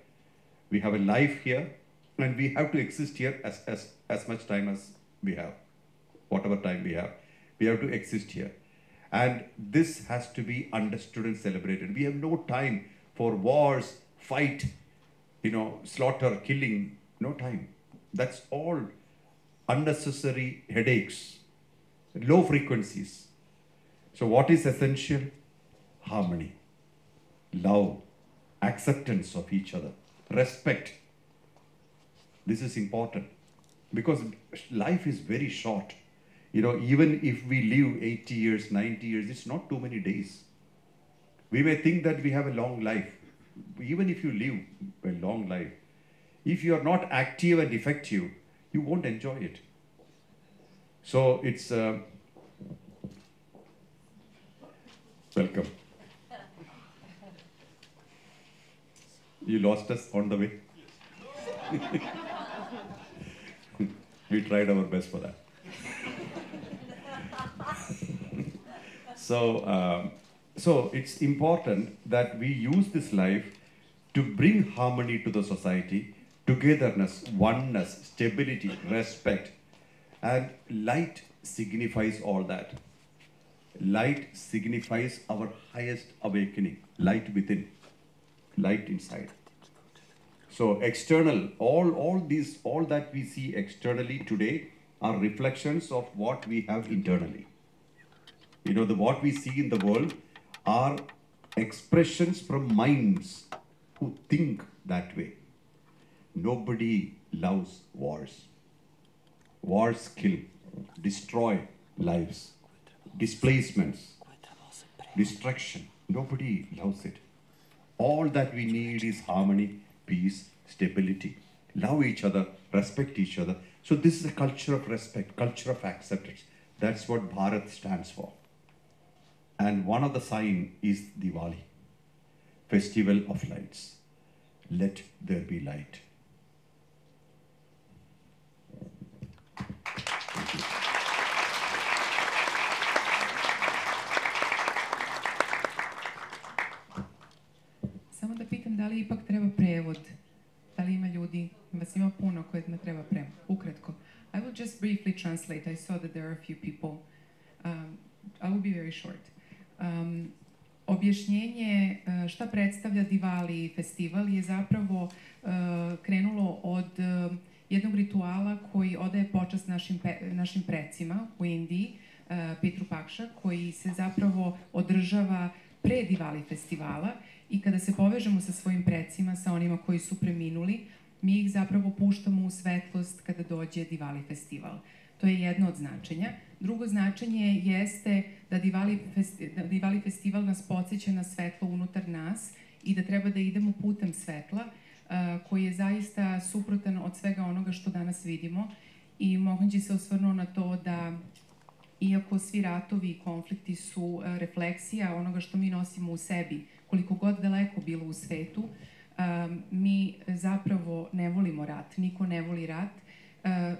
S11: we have a life here, and we have to exist here as much time as we have. Whatever time we have to exist here. And this has to be understood and celebrated. We have no time for wars, fight, slaughter, killing, no time. That's all unnecessary headaches, low frequencies. So what is essential? Harmony, love, acceptance of each other, respect. This is important because life is very short. Even if we live 80 years, 90 years, it's not too many days. We may think that we have a long life. Even if you live a long life, if you are not active and effective, you won't enjoy it. So it's welcome. You lost us on the way. We tried our best for that. So it's important that we use this life to bring harmony to the society, togetherness, oneness, stability, respect. And light signifies all that. Light signifies our highest awakening, light within, light inside. So external, all that we see externally today are reflections of what we have internally. What we see in the world are expressions from minds who think that way. Nobody loves wars. Wars kill, destroy lives, displacements, destruction. Nobody loves it. All that we need is harmony, peace, stability. Love each other, respect each other. So this is a culture of respect, culture of acceptance. That's what Bharat stands for. And one of the sign is Diwali, Festival of Lights. Let there be light. Thank you.
S8: Samo da pitam da li ipak treba prevod. Da li ima ljudi, vas ima puno kojima treba prevod. Ukratko. I will just briefly translate. I saw that there are a few people. I will be very short. Objašnjenje šta predstavlja Diwali festival je zapravo krenulo od jednog rituala koji odaje počast našim precima u Indiji, Pitru Pakša, koji se zapravo održava pre Diwali festivala i kada se povežemo sa svojim precima, sa onima koji su preminuli, mi ih zapravo puštamo u svetlost kada dođe Diwali festival. To je jedno od značenja. Drugo značenje jeste da Diwali festival nas podsjeća na svetlo unutar nas i da treba da idemo putem svetla koji je zaista suprotan od svega onoga što danas vidimo. I Mohanji se osvrnuo na to da iako svi ratovi i konflikti su refleksija onoga što mi nosimo u sebi, koliko god daleko bilo u svetu, mi zapravo ne volimo rat, niko ne voli rat,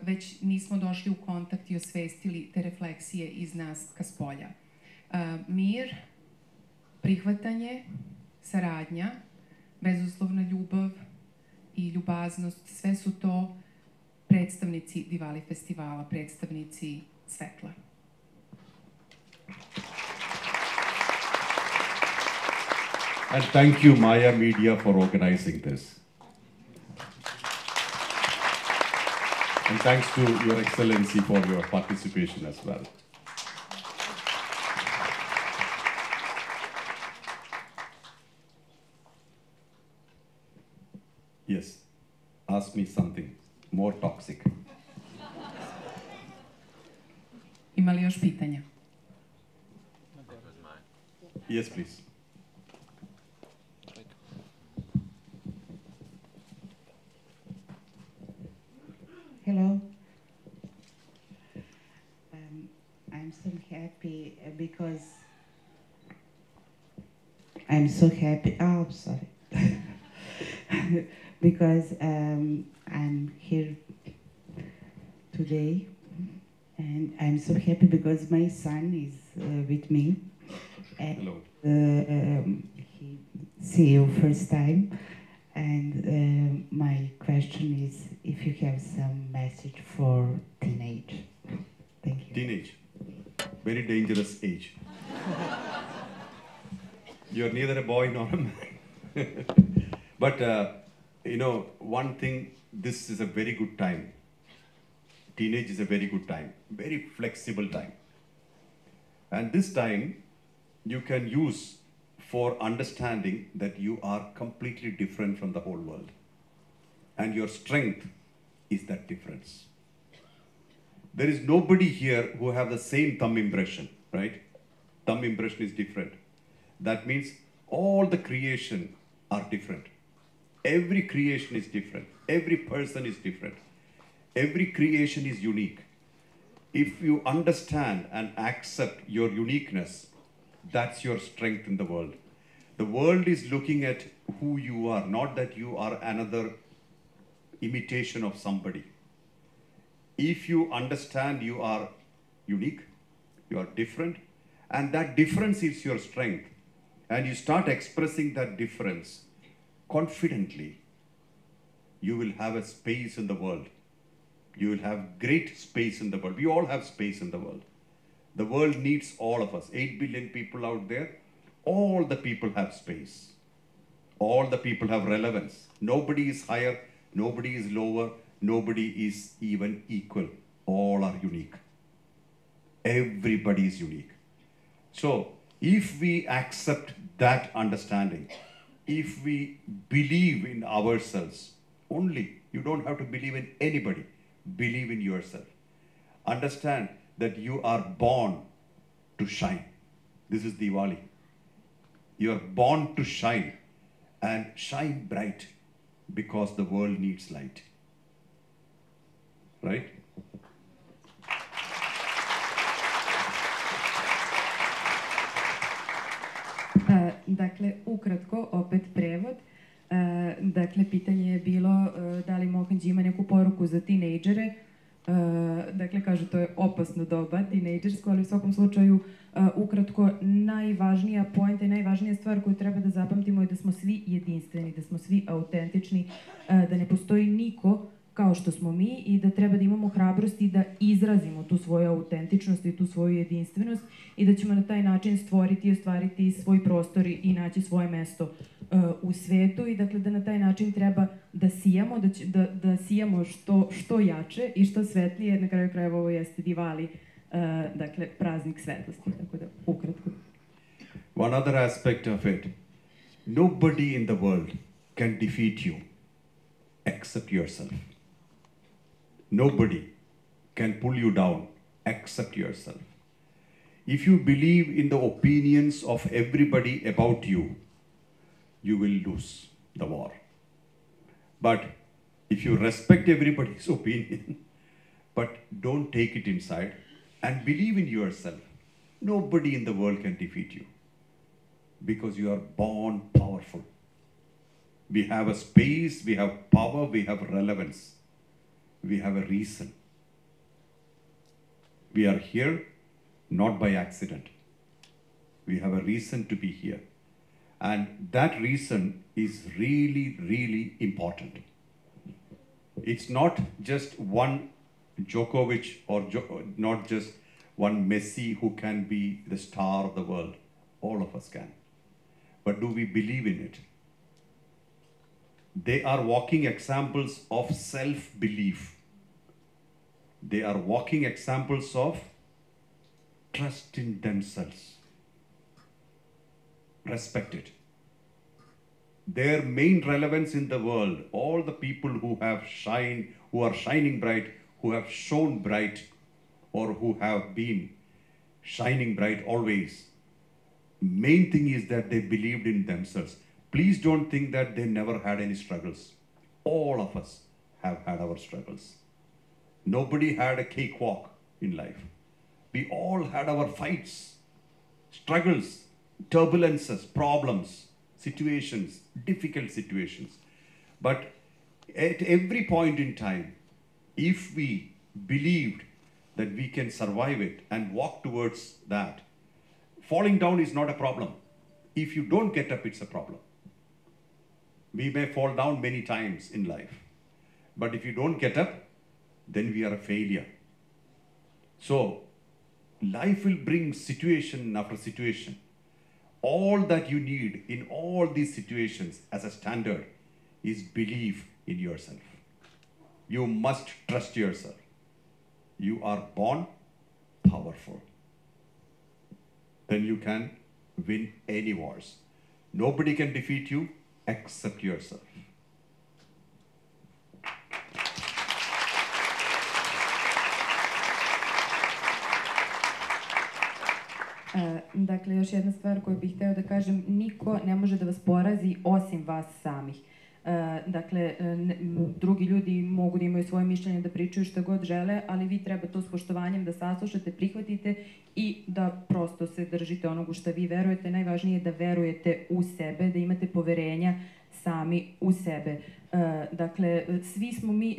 S8: već nismo došli u kontakt i osvestili te refleksije iz nas ka spolja. Mir, prihvatanje, saradnja, bezuslovna ljubav i ljubaznost, sve su to predstavnici Diwali festivala, predstavnici svetla.
S11: And thank you, Maya Media, for organizing this. And thanks to Your Excellency for your participation as well. Yes, ask me something more toxic.
S8: Ima li još pitanja?
S11: Yes, please.
S12: Hello. I'm so happy because I'm so happy. Oh, sorry. Because I'm here today, and I'm so happy because my son is with me. And,
S11: hello.
S12: He see you first time. And my question is if you have some message for teenage. Thank you.
S11: Teenage. Very dangerous age. You're neither a boy nor a man. But, you know, one thing, this is a very good time. Teenage is a very good time. Very flexible time. And this time, you can use for understanding that you are completely different from the whole world. And your strength is that difference. There is nobody here who have the same thumb impression, right? Thumb impression is different. That means all the creation are different. Every creation is different. Every person is different. Every creation is unique. If you understand and accept your uniqueness, that's your strength in the world. The world is looking at who you are, not that you are another imitation of somebody. If you understand you are unique, you are different, and that difference is your strength, and you start expressing that difference confidently, you will have a space in the world. You will have great space in the world. We all have space in the world. The world needs all of us. 8 billion people out there. All the people have space. All the people have relevance. Nobody is higher, nobody is lower, nobody is even equal. All are unique. Everybody is unique. So, if we accept that understanding, if we believe in ourselves only, you don't have to believe in anybody. Believe in yourself. Understand that you are born to shine. This is Diwali. You are born to shine, and shine bright because the world needs light. Right?
S8: Dakle, ukratko, opet prevod. Dakle, pitanje je bilo da li Mohanji ima neku poruku za tinejdžere. Dakle, kaže, to je opasno doba, tinejdžersko, ali u svakom slučaju, ukratko, najvažnija poenta i najvažnija stvar koju treba da zapamtimo je da smo svi jedinstveni, da smo svi autentični, da ne postoji niko kao što smo mi i da treba da imamo hrabrosti da izrazimo tu svoju autentičnost i tu svoju jedinstvenost i da ćemo na taj način stvoriti i ostvariti svoj prostor i naći svoje mesto u svetu i dakle da na taj način treba da sijamo, da sijamo što jače i što svetlije, jer na kraju krajeva ovo jeste Diwali, dakle praznik svetlosti, tako da ukratko.
S11: One other aspect of it, nobody in the world can defeat you except yourself. Nobody can pull you down except yourself. If you believe in the opinions of everybody about you, you will lose the war. But if you respect everybody's opinion, but don't take it inside and believe in yourself, nobody in the world can defeat you because you are born powerful. We have a space, we have power, we have relevance. We have a reason. We are here not by accident. We have a reason to be here. And that reason is really, really important. It's not just one Djokovic or not just one Messi who can be the star of the world. All of us can. But do we believe in it? They are walking examples of self-belief. They are walking examples of trust in themselves. Respect it. Their main relevance in the world, all the people who have shined, who are shining bright, who have shone bright, or who have been shining bright always, main thing is that they believed in themselves. Please don't think that they never had any struggles. All of us have had our struggles. Nobody had a cakewalk in life. We all had our fights, struggles, turbulences, problems, situations, difficult situations. But at every point in time, if we believed that we can survive it and walk towards that, falling down is not a problem. If you don't get up, it's a problem. We may fall down many times in life, but if you don't get up, then we are a failure. So, life will bring situation after situation. All that you need in all these situations as a standard is belief in yourself. You must trust yourself. You are born powerful. Then you can win any wars. Nobody can defeat you except yourself.
S8: Dakle, još jedna stvar koju bih hteo da kažem, niko ne može da vas porazi osim vas samih. Dakle, drugi ljudi mogu da imaju svoje mišljenje, da pričaju što god žele, ali vi treba to s poštovanjem da saslušate, prihvatite i da prosto se držite onog u što vi verujete. Najvažnije je da verujete u sebe, da imate poverenja sami u sebe. Dakle,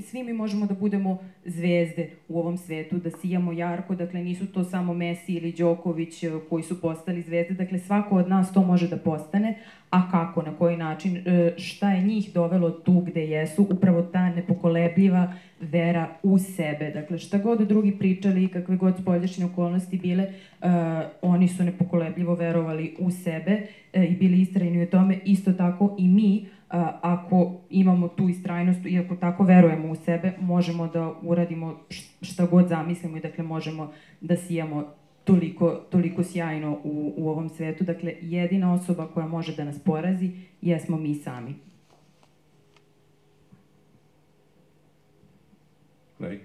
S8: svi mi možemo da budemo zvezde u ovom svetu, da sijamo jarko, dakle nisu to samo Messi ili Đoković koji su postali zvezde, dakle svako od nas to može da postane, a kako, na koji način, šta je njih dovelo tu gde jesu, upravo ta nepokolebljiva vera u sebe. Dakle, šta god drugi pričali i kakve god spoljašnje okolnosti bile, oni su nepokolebljivo verovali u sebe i bili istrajni u tome, isto tako i mi, ako imamo tu istrajnost i ako tako verujemo u sebe, možemo da uradimo šta god zamislimo i dakle možemo da sijamo toliko sjajno u ovom svetu. Dakle, jedina osoba koja može da nas porazi jesmo mi sami.
S11: Right.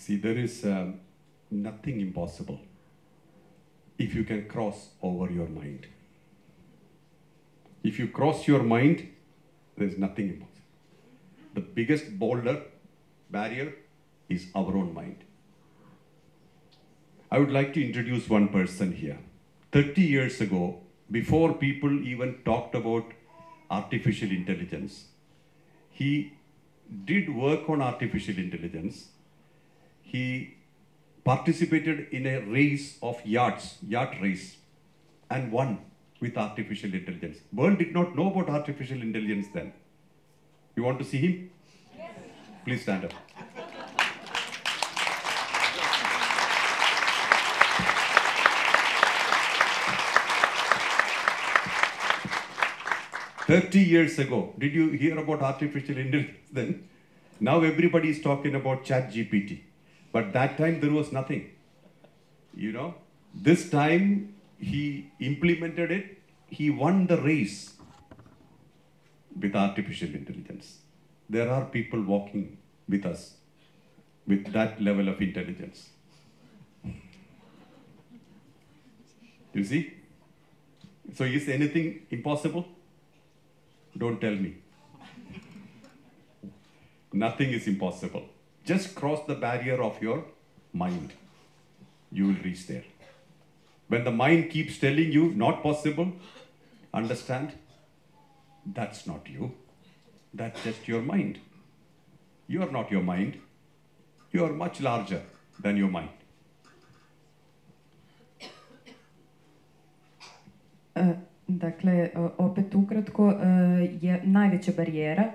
S11: See, there is nothing impossible if you can cross over your mind. If you cross your mind, there is nothing impossible. The biggest boulder, barrier, is our own mind. I would like to introduce one person here. 30 years ago, before people even talked about artificial intelligence, he did work on artificial intelligence. He participated in a race of yacht race, and won with artificial intelligence. World did not know about artificial intelligence then. You want to see him? Yes. Please stand up. $30 years ago, did you hear about artificial intelligence then? Now everybody is talking about ChatGPT. But that time there was nothing. You know, this time he implemented it, he won the race with artificial intelligence. There are people walking with us with that level of intelligence. You see? So is anything impossible? Don't tell me. Nothing is impossible. Just cross the barrier of your mind. You will reach there. When the mind keeps telling you not possible, understand, that's not you. That's just your mind. You are not your mind. You are much larger than your mind.
S13: Dakle, opet ukratko, je najveća barijera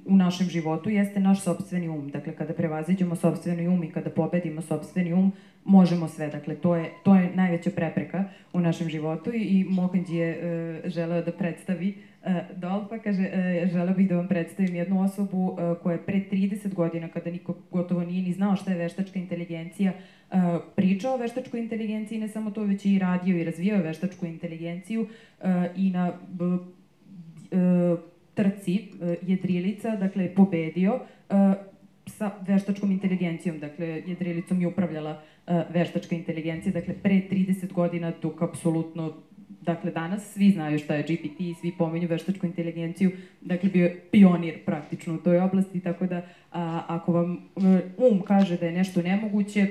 S13: u našem životu jeste naš sopstveni um. Dakle, kada prevaziđemo sopstveni um i kada pobedimo sopstveni um, možemo sve. Dakle, to je najveća prepreka u našem životu i Mohanji je želeo da predstavi dol, pa kaže, želeo bih da vam predstavim jednu osobu koja je pre 30 godina, kada niko gotovo nije ni znao šta je veštačka inteligencija, pričao o veštačkoj inteligenciji, ne samo to, već i radio i razvijao veštačku inteligenciju i na trci jedrilica, dakle, pobedio sa veštačkom inteligencijom, dakle, jedrilicom je upravljala veštačka inteligencija, dakle, pre 30 godina, dok apsolutno, dakle, danas svi znaju šta je GPT, svi pominju veštačku inteligenciju, dakle, bio je pionir praktično u toj oblasti, tako da ako vam kaže da je nešto nemoguće,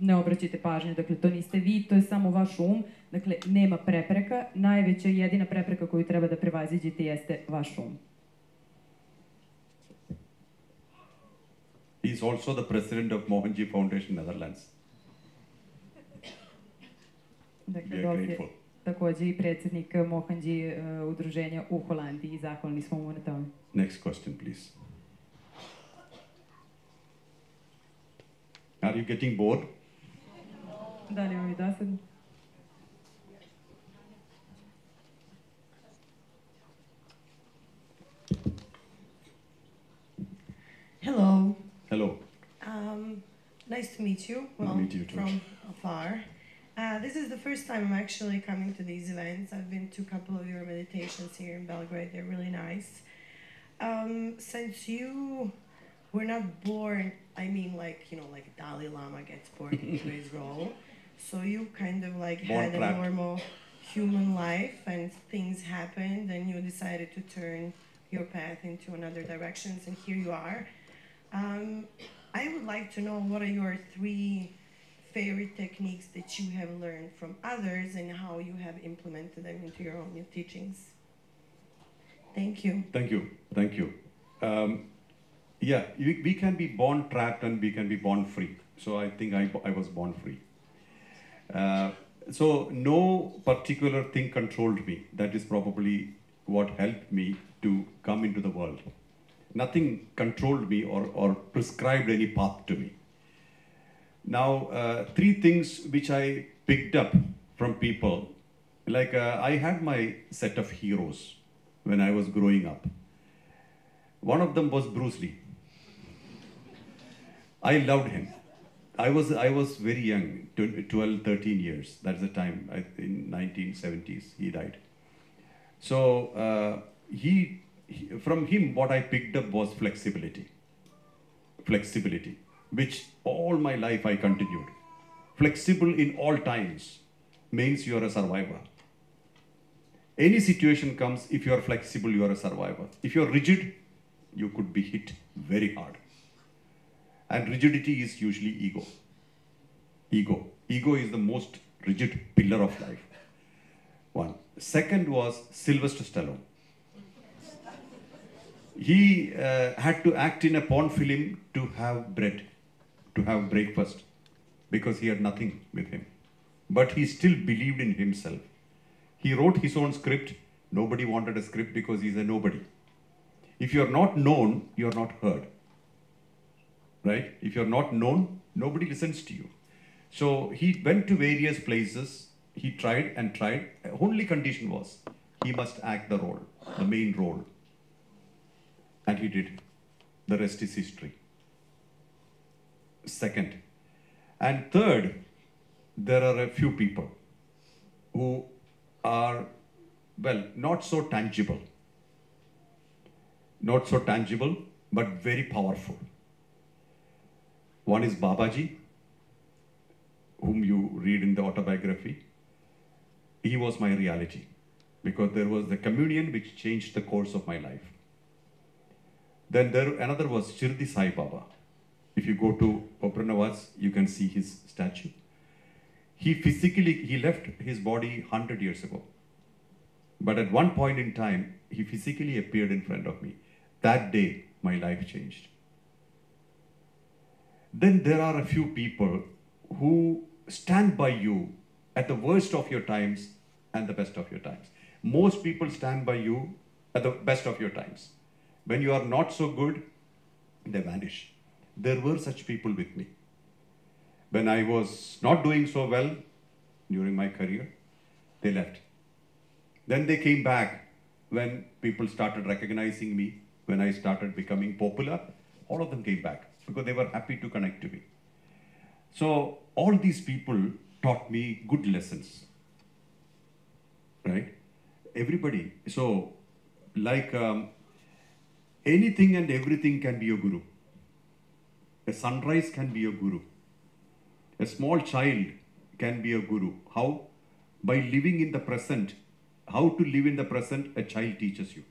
S13: ne obraćajte pažnju, dakle, to niste vi, to je samo vaš dakle, nema prepreka, najveća i jedina prepreka koju treba da prevaziđete jeste vaš
S11: He is also the president of Mohanji Foundation, Netherlands.
S13: Dakle, je takođe i predsjednik Mohanji udruženja u Holandiji i zahvalni smo mu na tome.
S11: Next question, please. Are you getting bored?
S13: Da li vam je dosadno?
S14: Hello.
S11: Hello.
S14: Nice to meet you. Well,
S11: meet you too.
S14: From afar. This is the first time I'm actually coming to these events. I've been to a couple of your meditations here in Belgrade. They're really nice. Since you were not born, I mean, like, you know, like Dalai Lama gets born into his role. So you kind of like had a normal human life and things happened and you decided to turn your path into another directions and here you are. I would like to know what are your 3 favorite techniques that you have learned from others and how you have implemented them into your own teachings. Thank you.
S11: Thank you. Thank you. Yeah, we can be born trapped and we can be born free. So I think I was born free. So no particular thing controlled me. That is probably what helped me to come into the world. Nothing controlled me or prescribed any path to me. Now, 3 things which I picked up from people, like I had my set of heroes when I was growing up. One of them was Bruce Lee. I loved him. I was very young, 12, 13 years. That's the time, in 1970s, he died. So from him, what I picked up was flexibility. Flexibility. which all my life I continued. Flexible in all times means you are a survivor. Any situation comes, if you are flexible, you are a survivor. If you are rigid, you could be hit very hard. And rigidity is usually ego. Ego is the most rigid pillar of life. One. Second was Sylvester Stallone. He had to act in a porn film to have bread, to have breakfast, because he had nothing with him. But he still believed in himself. He wrote his own script. Nobody wanted a script because he's a nobody. If you're not known, you're not heard. Right? If you're not known, nobody listens to you. So he went to various places. He tried and tried. Only condition was he must act the role, the main role. And he did. The rest is history. Second. And third, there are a few people who are, well, not so tangible. Not so tangible, but very powerful. One is Babaji, whom you read in the autobiography. He was my reality, because there was the communion which changed the course of my life. Then another was Shirdi Sai Baba. If you go to Obranavas, you can see his statue. He left his body 100 years ago. But at one point in time, he physically appeared in front of me. That day, my life changed. Then there are a few people who stand by you at the worst of your times and the best of your times. Most people stand by you at the best of your times. When you are not so good, they vanish. There were such people with me. When I was not doing so well during my career, they left. Then they came back when people started recognizing me, when I started becoming popular. All of them came back because they were happy to connect to me. So all these people taught me good lessons, right? Everybody. So like anything and everything can be a guru. A sunrise can be a guru. A small child can be a guru. How? By living in the present. How to live in the present, a child teaches you.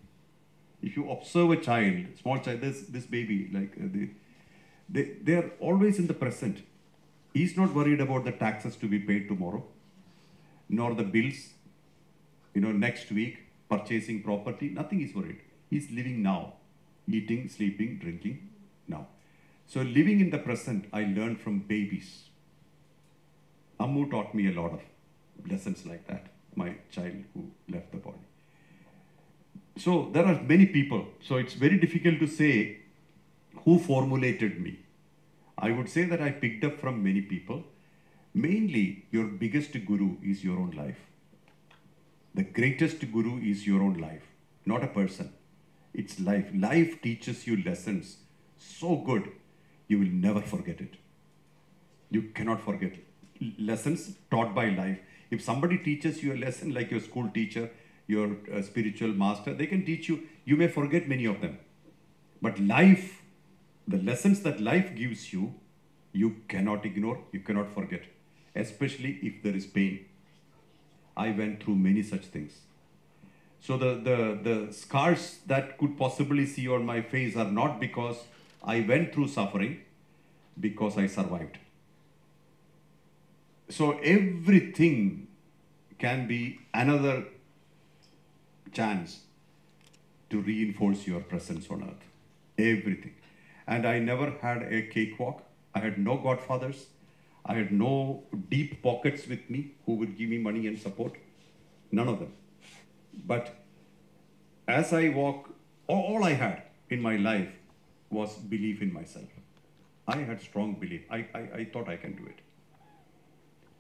S11: If you observe a child, small child, this baby, like they are always in the present. He's not worried about the taxes to be paid tomorrow, nor the bills, next week, purchasing property, nothing is worried. He's living now, eating, sleeping, drinking now. So living in the present, I learned from babies. Ammu taught me a lot of lessons like that, my child who left the body. So there are many people. So it's very difficult to say who formulated me. I would say that I picked up from many people. Mainly, your biggest guru is your own life. The greatest guru is your own life, not a person. It's life. Life teaches you lessons so good, you will never forget it. You cannot forget lessons taught by life. If somebody teaches you a lesson, like your school teacher, your spiritual master, they can teach you. You may forget many of them. But life, the lessons that life gives you, you cannot ignore, you cannot forget. Especially if there is pain. I went through many such things. So the scars that could possibly see on my face are not because I went through suffering, because I survived. So everything can be another chance to reinforce your presence on earth. Everything. And I never had a cakewalk. I had no godfathers. I had no deep pockets with me who would give me money and support. None of them. But as I walk, all I had in my life was belief in myself. I had strong belief. I thought I can do it.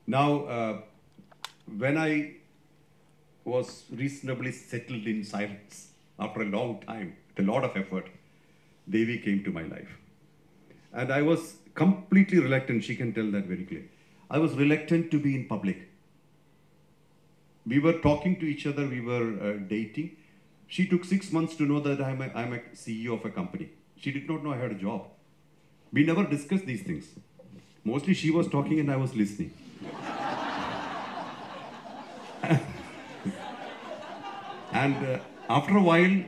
S11: Now, when I was reasonably settled in silence, after a long time, with a lot of effort, Devi came to my life. And I was completely reluctant. She can tell that very clearly. I was reluctant to be in public. We were talking to each other. We were dating. She took 6 months to know that I'm a CEO of a company. She did not know I had a job. We never discussed these things. Mostly she was talking and I was listening. And after a while,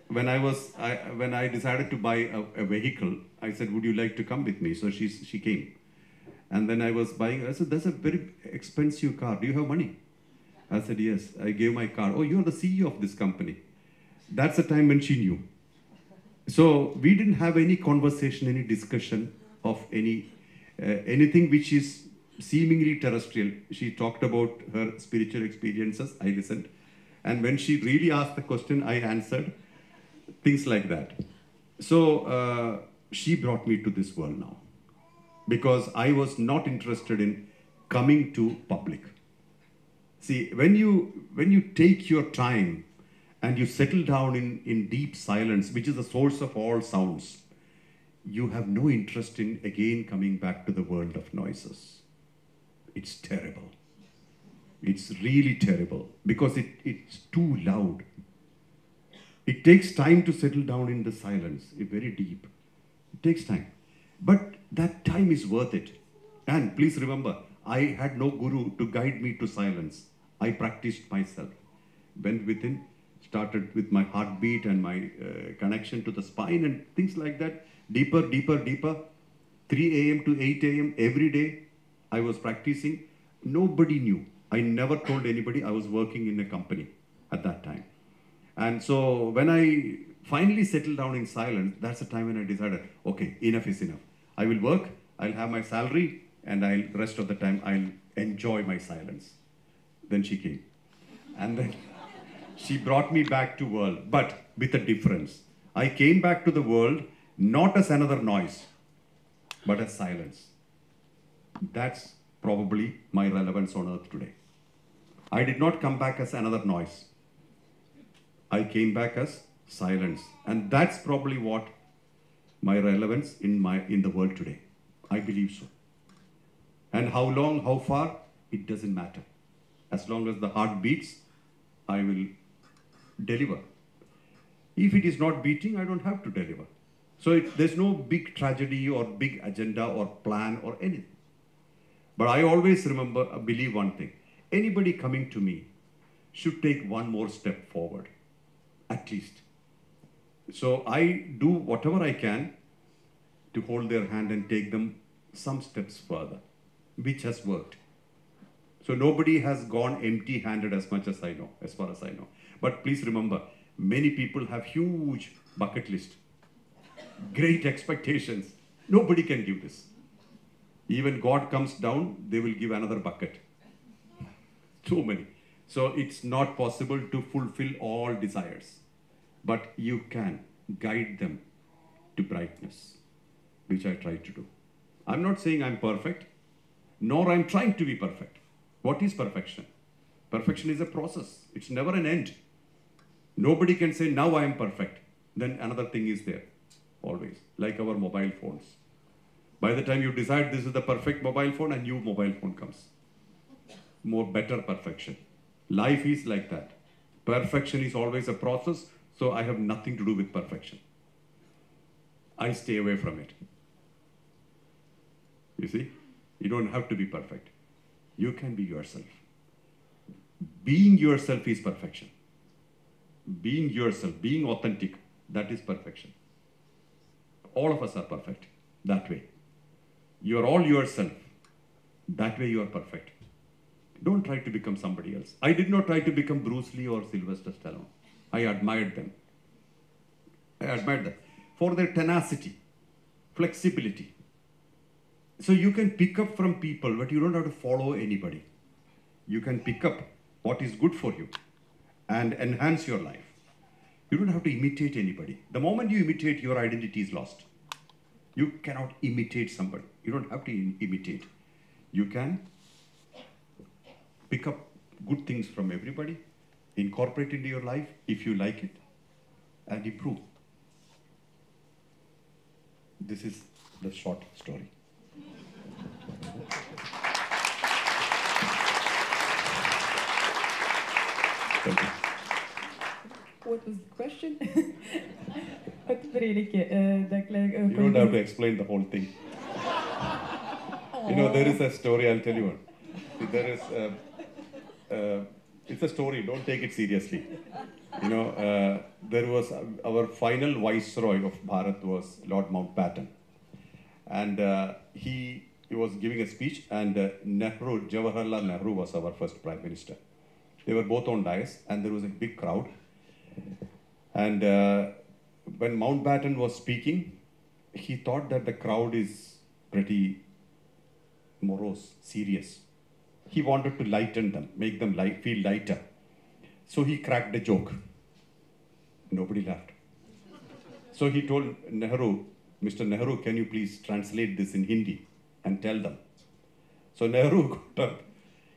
S11: when I decided to buy a vehicle, I said, would you like to come with me? So she came. And then I was buying, I said, that's a very expensive car. Do you have money? I said, yes. I gave my car. Oh, you're the CEO of this company. That's the time when she knew. So we didn't have any conversation, any discussion of anything which is seemingly terrestrial. She talked about her spiritual experiences. I listened. And when she really asked the question, I answered. Things like that. So she brought me to this world now, because I was not interested in coming to public. See, when you take your time and you settle down in deep silence, which is the source of all sounds, you have no interest in again coming back to the world of noises. It's terrible. It's really terrible, because it's too loud. It takes time to settle down in the silence, very deep. It takes time. But that time is worth it. And please remember, I had no guru to guide me to silence. I practiced myself. Went within, started with my heartbeat and my connection to the spine and things like that. Deeper, deeper, deeper. 3 a.m. to 8 a.m. every day, I was practicing. Nobody knew. I never told anybody I was working in a company at that time. And so when I finally settled down in silence, that's the time when I decided, okay, enough is enough. I will work, I'll have my salary, and rest of the time I'll enjoy my silence. Then she came. And then she brought me back to world, but with a difference. I came back to the world not as another noise, but as silence. That's probably my relevance on earth today. I did not come back as another noise. I came back as silence. And that's probably what my relevance in the world today. I believe so. And how long, how far, it doesn't matter. As long as the heart beats, I will deliver. If it is not beating, I don't have to deliver. So there's no big tragedy or big agenda or plan or anything. But I always believe one thing. Anybody coming to me should take one more step forward, at least. So I do whatever I can to hold their hand and take them some steps further, which has worked. So nobody has gone empty-handed as much as I know, as far as I know. But please remember, many people have huge bucket list, great expectations. Nobody can give this. Even God comes down, they will give another bucket. Too many. So it's not possible to fulfill all desires. But you can guide them to brightness, which I try to do. I'm not saying I'm perfect, nor I'm trying to be perfect. What is perfection? Perfection is a process. It's never an end. Nobody can say, now I am perfect. Then another thing is there, always, like our mobile phones. By the time you decide this is the perfect mobile phone, a new mobile phone comes. Better perfection. Life is like that. Perfection is always a process, so I have nothing to do with perfection. I stay away from it. You see, you don't have to be perfect. You can be yourself. Being yourself is perfection. Being yourself, being authentic, that is perfection. All of us are perfect that way. You are all yourself. That way you are perfect. Don't try to become somebody else. I did not try to become Bruce Lee or Sylvester Stallone. I admired them. I admired them for their tenacity, flexibility. So you can pick up from people, but you don't have to follow anybody. You can pick up what is good for you and enhance your life. You don't have to imitate anybody. The moment you imitate, your identity is lost. You cannot imitate somebody. You don't have to imitate. You can pick up good things from everybody, incorporate into your life if you like it, and improve. This is the short story. Thank you.
S8: What was the question?
S13: Otprilike, dakle...
S11: You don't have to explain the whole thing. You know, there is a story, I'll tell you one. There is, it's a story, don't take it seriously. You know, there was, our final viceroy of Bharat was Lord Mountbatten. And he was giving a speech, and Jawaharlal Nehru was our first Prime Minister. They were both on dais, and there was a big crowd. And when Mountbatten was speaking, he thought that the crowd is pretty morose, serious. He wanted to lighten them, make them feel lighter. So he cracked a joke. Nobody laughed. So he told Nehru, Mr. Nehru, can you please translate this in Hindi and tell them? So Nehru got up.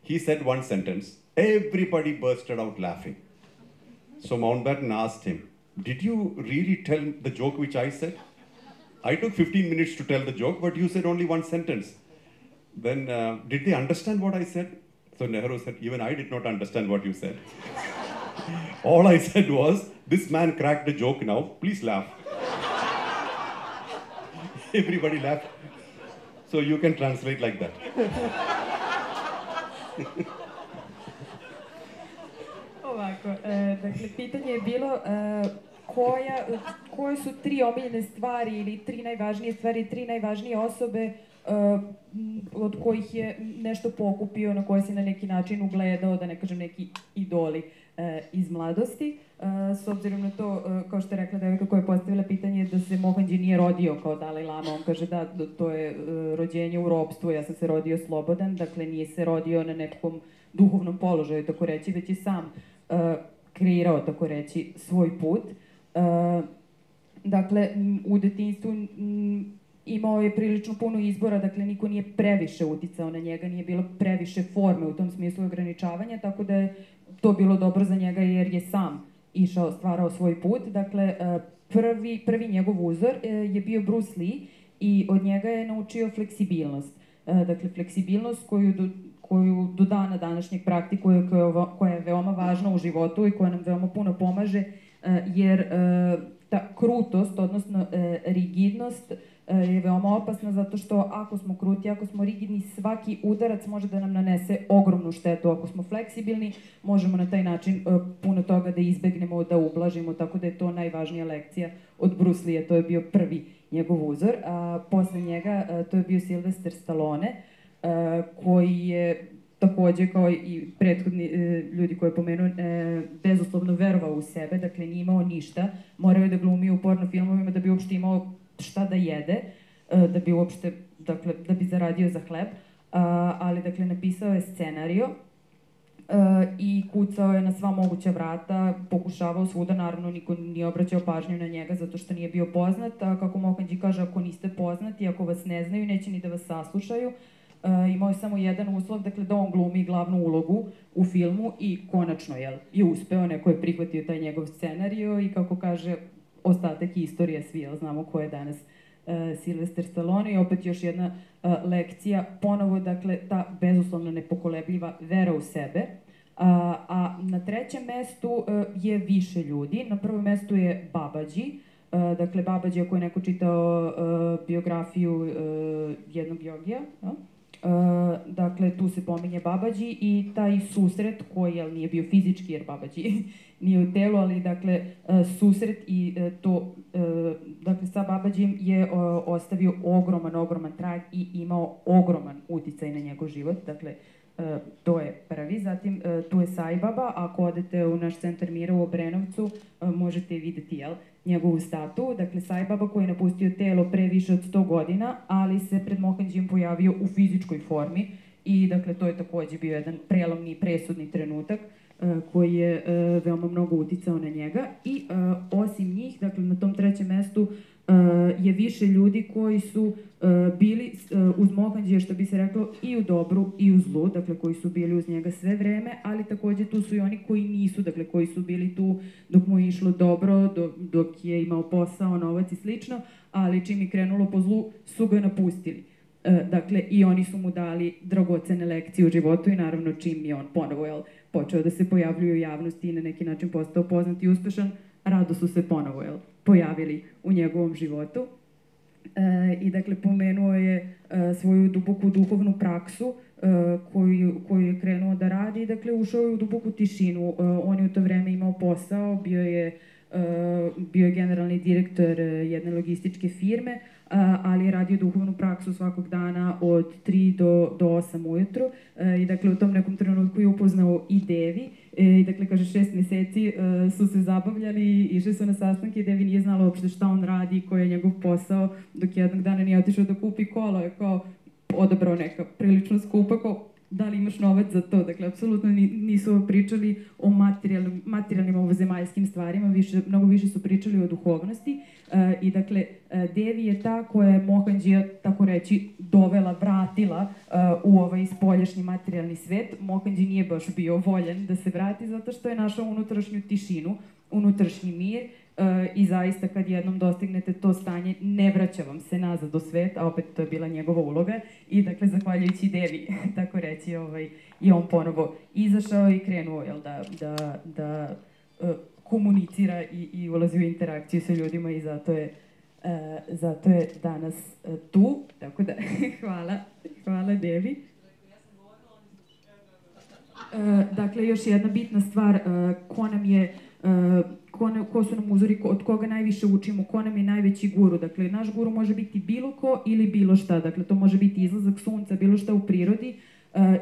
S11: He said one sentence. Everybody bursted out laughing. So Mountbatten asked him, did you really tell the joke which I said? I took 15 minutes to tell the joke, but you said only one sentence. Then, did they understand what I said? So Nehru said, even I did not understand what you said. All I said was, this man cracked a joke now, please laugh. Everybody laughed. So you can translate like that.
S13: Ovako, dakle, pitanje je bilo koje su tri omiljene stvari ili tri najvažnije stvari, tri najvažnije osobe od kojih je nešto pokupio, na koje se na neki način ugledao, da ne kažem neki idoli iz mladosti. S obzirom na to, kao što je rekla devojka koja je postavila pitanje, da se Mohanji nije rodio kao Dalaj Lama, on kaže da to je rođenje u ropstvu, ja sam se rodio slobodan, dakle nije se rodio na nekom duhovnom položaju, tako reći, već je sam kreirao, tako reći, svoj put. Dakle, u detinjstvu imao je prilično puno izbora, dakle niko nije previše uticao na njega, nije bilo previše forme u tom smislu ograničavanja, tako da je to bilo dobro za njega jer je sam stvarao svoj put. Dakle, prvi njegov uzor je bio Bruce Lee i od njega je naučio fleksibilnost. Dakle, fleksibilnost koju do dana današnjeg praktikuje, koja je veoma važna u životu i koja nam veoma puno pomaže, jer ta krutost, odnosno rigidnost je veoma opasna zato što ako smo kruti, ako smo rigidni, svaki udarac može da nam nanese ogromnu štetu. Ako smo fleksibilni, možemo na taj način puno toga da izbegnemo, da ublažimo, tako da je to najvažnija lekcija od Bruce Lee, to je bio prvi njegov uzor. A posle njega to je bio Sylvester Stallone, koji je takođe, kao i prethodni ljudi koje je pomenuo, bezuslovno verovao u sebe, dakle nije imao ništa, morao je da glumi u porno filmovima da bi uopšte imao šta da jede, da bi uopšte, dakle, da bi zaradio za hleb, ali, dakle, napisao je scenario i kucao je na sva moguća vrata, pokušavao svuda, naravno niko nije obraćao pažnju na njega zato što nije bio poznat, a kako Mohanji kaže, ako niste poznati, ako vas ne znaju, neće ni da vas saslušaju. Imao je samo jedan uslov, dakle, da on glumi glavnu ulogu u filmu i konačno je uspeo, neko je prihvatio taj njegov scenario i kako kaže, ostatak istorije svi, znamo ko je danas Sylvester Stallone i opet još jedna lekcija, ponovo, dakle, ta bezuslovno nepokolebljiva vera u sebe. A na trećem mestu je više ljudi, na prvom mestu je Babaji, dakle, Babaji, ako je neko čitao biografiju jednog jogija, dakle, tu se pominje Babaji i taj susret koji nije bio fizički jer Babaji nije u telu, ali dakle susret i to, dakle sa Babajijem je ostavio ogroman trag i imao ogroman uticaj na njegov život, dakle to je prvi. Zatim tu je Sai Baba, ako odete u naš centar mira u Obrenovcu možete videti njegovu statu, dakle Sai Baba koji je napustio telo pre više od 100 godina, ali se pred Mohanjijem pojavio u fizičkoj formi i dakle to je takođe bio jedan prelomni i presudni trenutak koji je veoma mnogo uticao na njega i osim njih, dakle na tom trećem mestu je više ljudi koji su bili uz Mohanjija, što bi se reklo, i u dobru i u zlu, dakle koji su bili uz njega sve vreme, ali takođe tu su i oni koji nisu, dakle koji su bili tu dok mu je išlo dobro, dok je imao posao, novac i slično, ali čim je krenulo po zlu su ga napustili. Dakle, i oni su mu dali dragocene lekcije u životu i naravno čim je on ponovo počeo da se pojavljuje u javnosti i na neki način postao poznat i uspešan, rado su se ponovo pojavili u njegovom životu. I dakle pomenuo je svoju duboku duhovnu praksu koju je krenuo da radi i dakle ušao je u duboku tišinu. On je u to vreme imao posao, bio je generalni direktor jedne logističke firme, ali je radio duhovnu praksu svakog dana od 3 do 8 ujutru i dakle u tom nekom trenutku je upoznao i Devi i dakle kaže 6 meseci su se zabavljali, išli su na sastanke i Devi nije znala uopšte šta on radi, koji je njegov posao, dok jednog dana nije otišao da kupi kolo, je kao odabrao neka prilično skupa, kao da li imaš novac za to, dakle apsolutno nisu pričali o materijalnim ovozemaljskim stvarima, mnogo više su pričali o duhovnosti i dakle Devi je ta koja je Mohanjija, tako reći, dovela, vratila u ovaj spoljašnji materijalni svet. Mohanji nije baš bio voljen da se vrati zato što je našao unutrašnju tišinu, unutrašnji mir i zaista kad jednom dostignete to stanje ne vraća vam se nazad u svet, a opet to je bila njegova uloga i dakle zahvaljujući Devi, tako reći, je on ponovo izašao i krenuo da komunicira i ulazi u interakciju sa ljudima i zato je danas tu, tako da hvala Devi. Dakle, još jedna bitna stvar, ko su nam uzori, od koga najviše učimo, ko nam je najveći guru. Dakle, naš guru može biti bilo ko ili bilo šta. Dakle, to može biti izlazak sunca, bilo šta u prirodi.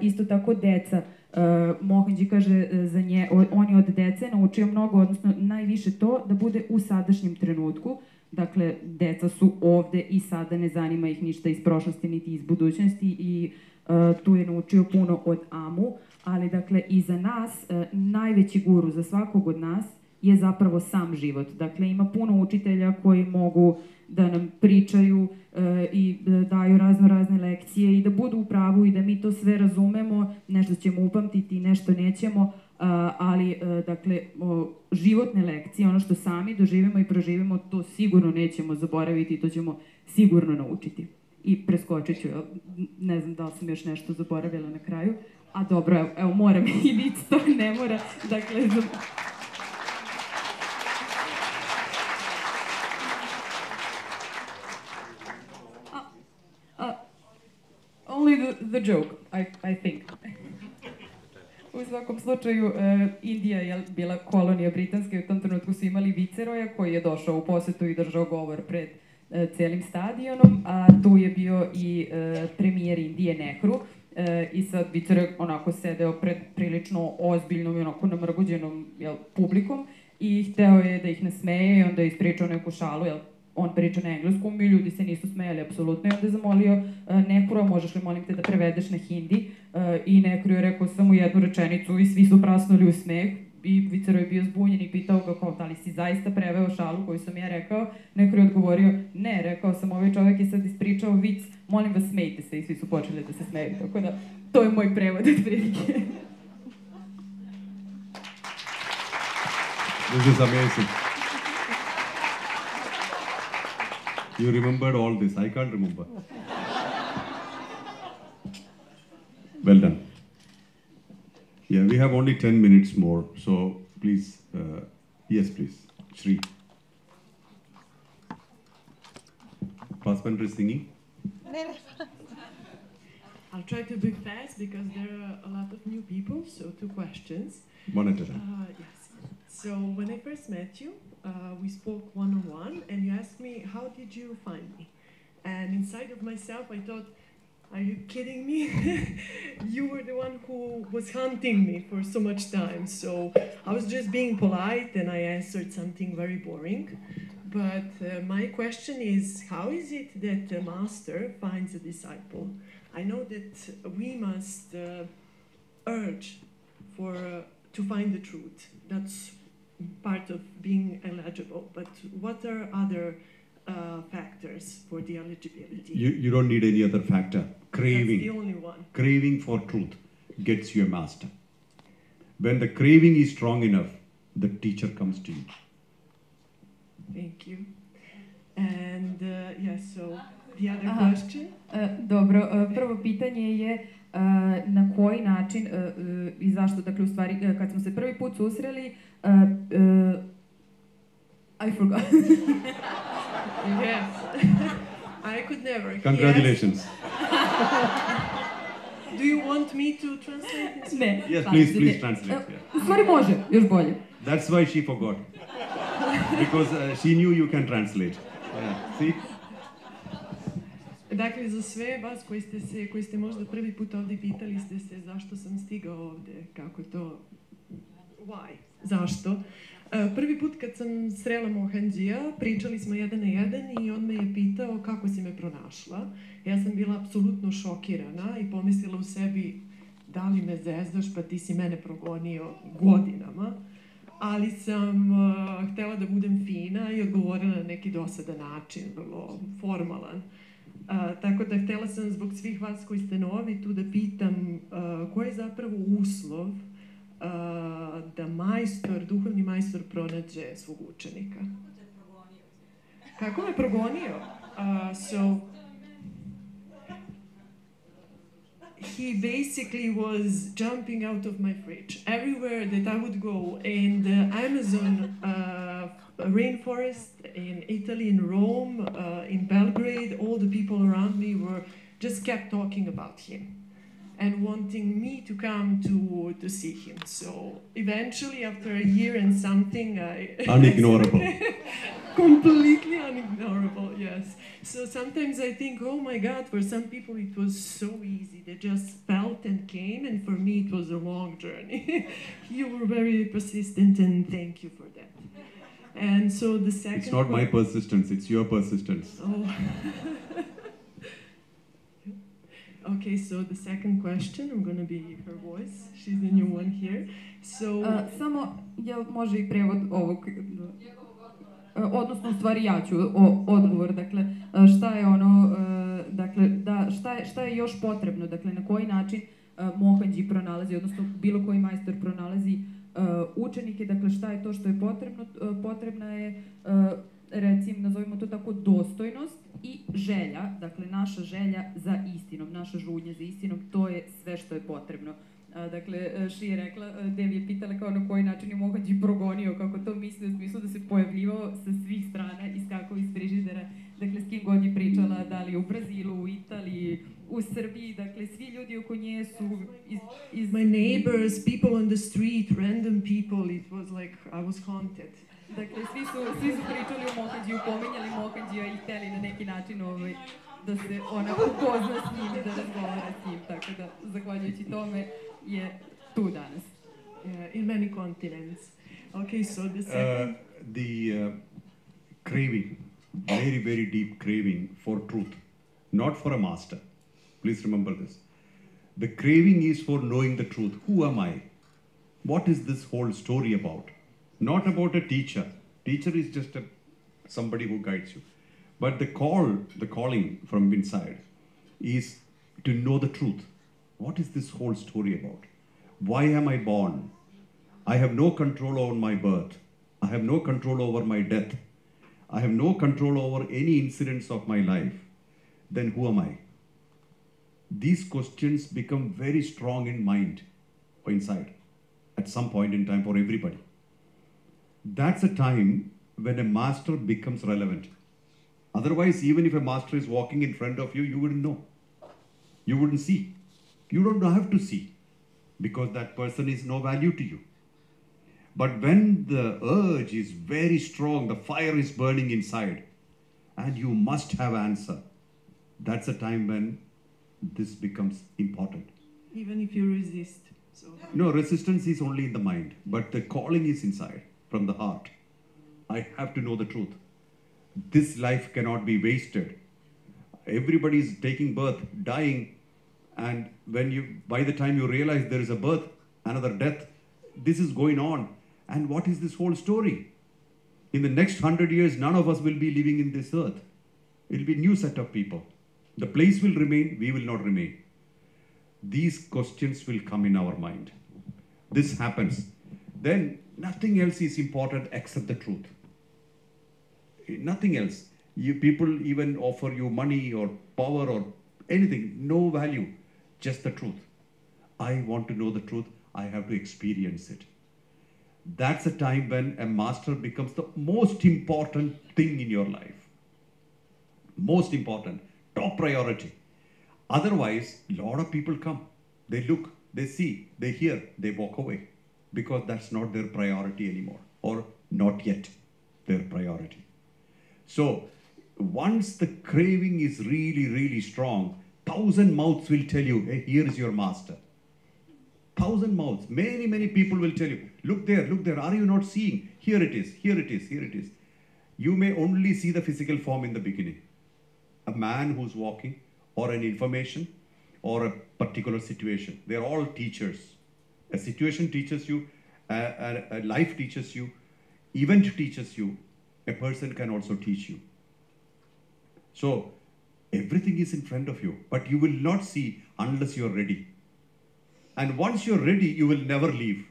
S13: Isto tako deca. Mohanji kaže za nje, on je od dece naučio mnogo, odnosno najviše to da bude u sadašnjem trenutku. Dakle, deca su ovde i sada, ne zanima ih ništa iz prošlosti niti iz budućnosti i tu je naučio puno od Amu, ali dakle i za nas najveći guru za svakog od nas je zapravo sam život. Dakle, ima puno učitelja koji mogu da nam pričaju i daju razne lekcije i da budu u pravu i da mi to sve razumemo, nešto ćemo upamtiti, nešto nećemo, ali dakle životne lekcije, ono što sami doživimo i proživimo, to sigurno nećemo zaboraviti i to ćemo sigurno naučiti. I preskočit ću, ne znam da li sam još nešto zaboravila na kraju, a dobro, evo moram i vic, to ne mora, dakle... Only the joke, I think. U svakom slučaju, Indija je bila kolonija britanska i u tom trenutku su imali viceroja koji je došao u posetu i držao govor pred celim stadionom, a tu je bio i premijer Indije Nehru i sad viceroj onako sedeo pred prilično ozbiljnom i onako namrgođenom publikom i hteo je da ih nasmeje i onda je ispričao neku šalu, on priča na engleskom i ljudi se nisu smejali apsolutno i onda je zamolio Nehru, možeš li molim te da prevedeš na hindi i Nehru je rekao samo jednu rečenicu i svi su prasnuli u smeh i viceroj je bio zbunjen i pitao ga kao da li si zaista preveo šalu koju sam ja rekao. Nehru je odgovorio ne, rekao sam ovaj čovjek je sad ispričao vic, molim vas smejte se i svi su počeli da se smeju, tako da to je moj prevod od prilike.
S11: This is amazing. You remembered all this. I can't remember. Well done. Yeah, we have only 10 minutes more, so please, yes, please, Shri. Pasman is singing.
S15: I'll try to be fast because there are a lot of new people, so 2 questions.
S11: One at a time.
S15: Yes. So when I first met you, we spoke one-on-one, and you asked me, how did you find me? And inside of myself, I thought, are you kidding me? You were the one who was hunting me for so much time. So I was just being polite, and I answered something very boring. But my question is, how is it that a master finds a disciple? I know that we must urge to find the truth. That's part of being eligible, but what are other factors for the eligibility?
S11: You don't need any other factor. Craving.
S15: That's the only one.
S11: Craving for truth gets you a master. When the craving is strong enough, the teacher comes to you.
S15: Thank you. And so the other question?
S13: Dobro, prvo pitanje je na koji način i zašto, dakle u stvari kad smo se prvi put susreli,
S9: I forgot.
S15: Yes. I could never. He
S11: Congratulations.
S15: Do you want me to translate this?
S9: Ne.
S11: Yes,
S9: šalim se,
S11: please
S9: ne.
S11: translate. Yeah.
S9: U stvari može, još bolje.
S11: That's why she forgot. Because she knew you can translate. Yeah. See?
S15: Dakle, za sve vas koji ste možda prvi put ovdje pitali ste se zašto sam stigao ovdje, kako je to, why, zašto. Prvi put kad sam srela Mohanjija, pričali smo jedan na jedan i on me je pitao kako si me pronašla. Ja sam bila apsolutno šokirana i pomislila u sebi da li me zezdaš pa ti si mene progonio godinama. Ali sam htjela da budem fina i odgovorila na neki dosadan način, vrlo formalan. Tako da htjela sam zbog svih vas koji ste novi tu da pitam koji je zapravo uslov da duhovni majstor pronađe svog učenika. Kako me progonio? He basically was jumping out of my fridge everywhere that I would go. In the Amazon rainforest, in Italy, in Rome, in Belgrade, all the people around me just kept talking about him and wanting me to come to see him. So eventually, after a year and something,
S11: Unignorable.
S15: Completely unignorable, yes. So sometimes I think, oh my God, for some people it was so easy. They just felt and came, and for me it was a long journey. You were very persistent, and thank you for that. And so the second...
S11: It's not my persistence, it's your persistence.
S15: Oh. Okay, so the second question, I'm going to be her voice. She's the new one here. So...
S8: Samo, jel može i prevod ovog... Odnosno, u stvari ja ću odgovor, dakle, šta je ono, dakle, šta je još potrebno, dakle, na koji način Mohanji pronalazi, odnosno bilo koji majstor pronalazi učenike, dakle, šta je to što je potrebno, potrebna je, recimo, nazovimo to tako, dostojnost i želja, dakle, naša želja za istinom, naša žudnja za istinom, to je sve što je potrebno. Dakle, Ši je rekla, Devi je pitala kao na koji način je Mohanji progonio, kako to misli, u smislu da se pojavljivao sa svih strana, iskakao iz frižidera, dakle, s kim god je pričala, da li u Brazilu, u Italiji, u Srbiji, dakle, svi ljudi oko nje su iz...
S15: My neighbors, people on the street, random people, it was like I was haunted.
S8: Dakle, svi su pričali o Mohanjiju, pominjali Mohanjija i hteli na neki način da se ona upozna s njim i da razgovara s njim, tako da, zahvaljujući tome, je tu danas.
S15: In many continents. Okay, so the second...
S11: Craving, very, very deep craving for truth, not for a master. Please remember this. The craving is for knowing the truth. Who am I? What is this whole story about? Not about a teacher. Teacher is just somebody who guides you. But the calling from inside is to know the truth. What is this whole story about? Why am I born? I have no control over my birth. I have no control over my death. I have no control over any incidents of my life. Then who am I? These questions become very strong in mind or inside at some point in time for everybody. That's a time when a master becomes relevant. Otherwise, even if a master is walking in front of you, you wouldn't know. You wouldn't see. You don't have to see because that person is no value to you. But when the urge is very strong, the fire is burning inside, and you must have answer, that's a time when this becomes important.
S15: Even if you resist. So.
S11: No, resistance is only in the mind, but the calling is inside, from the heart. I have to know the truth. This life cannot be wasted. Everybody is taking birth, dying, and by the time you realize there is a birth, another death, this is going on. And what is this whole story? In the next 100 years, none of us will be living in this earth. It will be a new set of people. The place will remain, we will not remain. These questions will come in our mind. This happens. Then nothing else is important except the truth. Nothing else. People even offer you money or power or anything, no value, just the truth. I want to know the truth, I have to experience it. That's a time when a master becomes the most important thing in your life. Most important, top priority. Otherwise, a lot of people come, they look, they see, they hear, they walk away because that's not their priority anymore, or not yet their priority. So once the craving is really, really strong, 1,000 mouths will tell you, hey, here is your master. 1,000 mouths, many, many people will tell you, look there, are you not seeing? Here it is, here it is, here it is. You may only see the physical form in the beginning. A man who's walking, or an information, or a particular situation. They're all teachers. A situation teaches you, a life teaches you, event teaches you, a person can also teach you. So everything is in front of you, but you will not see unless you're ready. And once you're ready, you will never leave.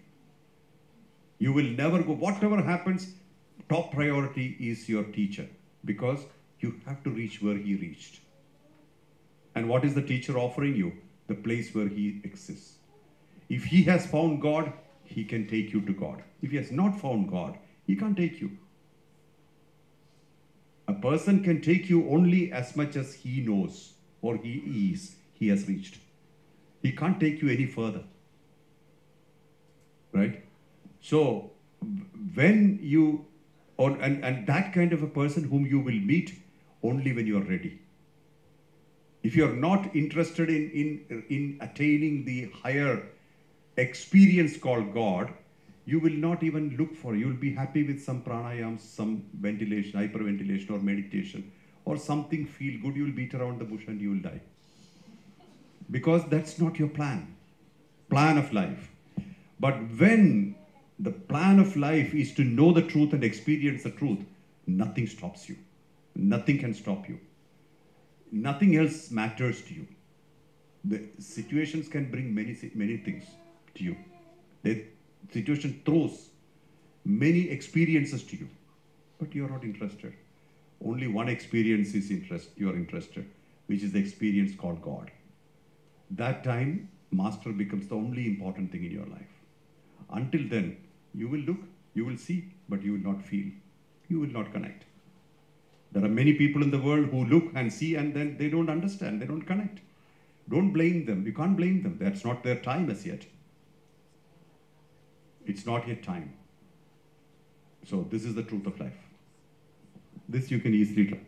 S11: You will never go. Whatever happens, top priority is your teacher, because you have to reach where he reached. And what is the teacher offering you? The place where he exists. If he has found God, he can take you to God. If he has not found God, he can't take you. A person can take you only as much as he knows, or he has reached. He can't take you any further. Right? So when you, and that kind of a person whom you will meet only when you are ready. If you are not interested in attaining the higher experience called God, you will not even look for it. You will be happy with some pranayams, some ventilation, hyperventilation or meditation, or something feel good. You will beat around the bush and you will die. Because that's not your plan of life. But when the plan of life is to know the truth and experience the truth, nothing stops you. Nothing can stop you. Nothing else matters to you. The situations can bring many things to you. The situation throws many experiences to you, but you are not interested. Only one experience is you are interested, which is the experience called God. That time, master becomes the only important thing in your life. Until then, you will look, you will see, but you will not feel. You will not connect. There are many people in the world who look and see and then they don't understand, they don't connect. Don't blame them. You can't blame them. That's not their time as yet. It's not yet time. So this is the truth of life. This you can easily try.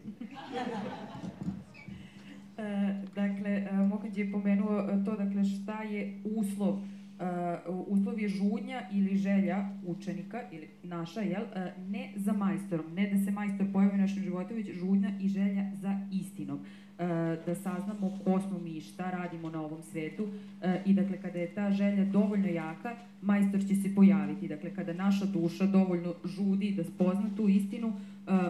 S13: Dakle, Mohanji je pomenuo to, dakle, šta je uslov. Uslov je žudnja ili želja učenika, ili naša, ne za majstorom, ne da se majstor pojavi u našem životu, već žudnja i želja za istinom. Da saznamo ko smo mi, šta radimo na ovom svetu, i dakle kada je ta želja dovoljno jaka, majstor će se pojaviti. Dakle, kada naša duša dovoljno žudi da spozna tu istinu,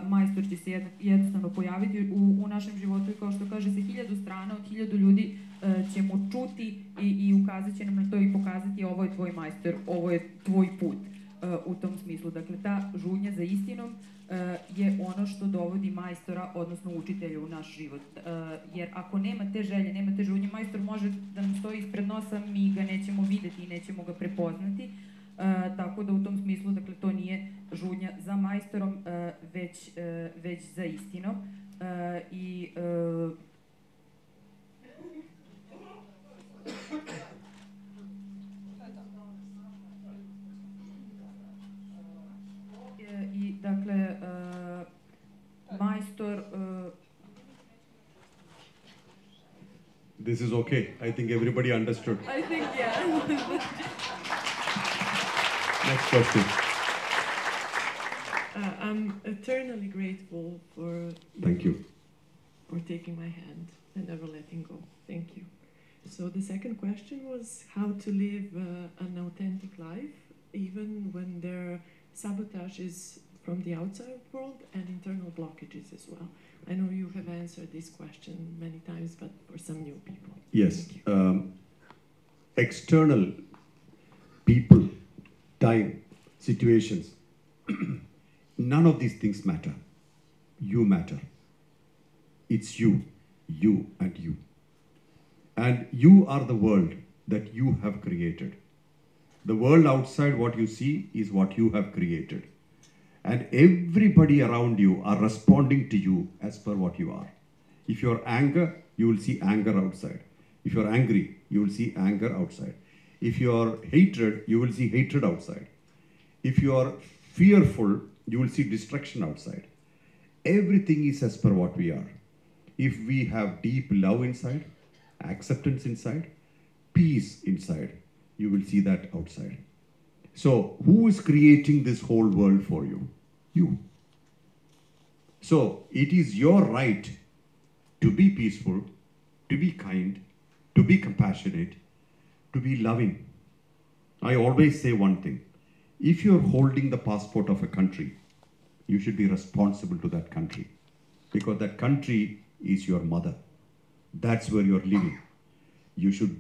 S13: majstor će se jednostavno pojaviti u našem životu, i kao što kaže se, 1000 strana od 1000 ljudi ćemo čuti i ukazat će nam na to i pokazati ovo je tvoj majstor, ovo je tvoj put u tom smislu. Dakle, ta žudnja za istinom je ono što dovodi majstora, odnosno učitelja u naš život. Jer ako nema te želje, nema te žudnje, majstor može da nam stoji ispred nosa, mi ga nećemo videti i nećemo ga prepoznati. Tako da u tom smislu, dakle, to nije žudnja za majstorom, već za istinom. I dakle, majstor...
S11: This is okay. I think everybody understood.
S13: I think, yeah.
S11: Next question.
S15: I'm eternally grateful for
S11: Thank you.
S15: For taking my hand and never letting go. Thank you. So the second question was how to live an authentic life, even when there are sabotages from the outside world and internal blockages as well. I know you have answered this question many times, but for some new people.
S11: Yes. External people, time, situations, none of these things matter. You matter. It's you and you. And you are the world that you have created. The world outside, what you see, is what you have created. And everybody around you are responding to you as per what you are. If you're anger, you will see anger outside. If you're angry, you will see anger outside. If you're hatred, you will see hatred outside. If you are fearful, you will see destruction outside. Everything is as per what we are. If we have deep love inside, acceptance inside, peace inside, you will see that outside. So, who is creating this whole world for you? You. So, it is your right to be peaceful, to be kind, to be compassionate, to be loving. I always say one thing. If you're holding the passport of a country, you should be responsible to that country. Because that country is your mother. That's where you're living. You should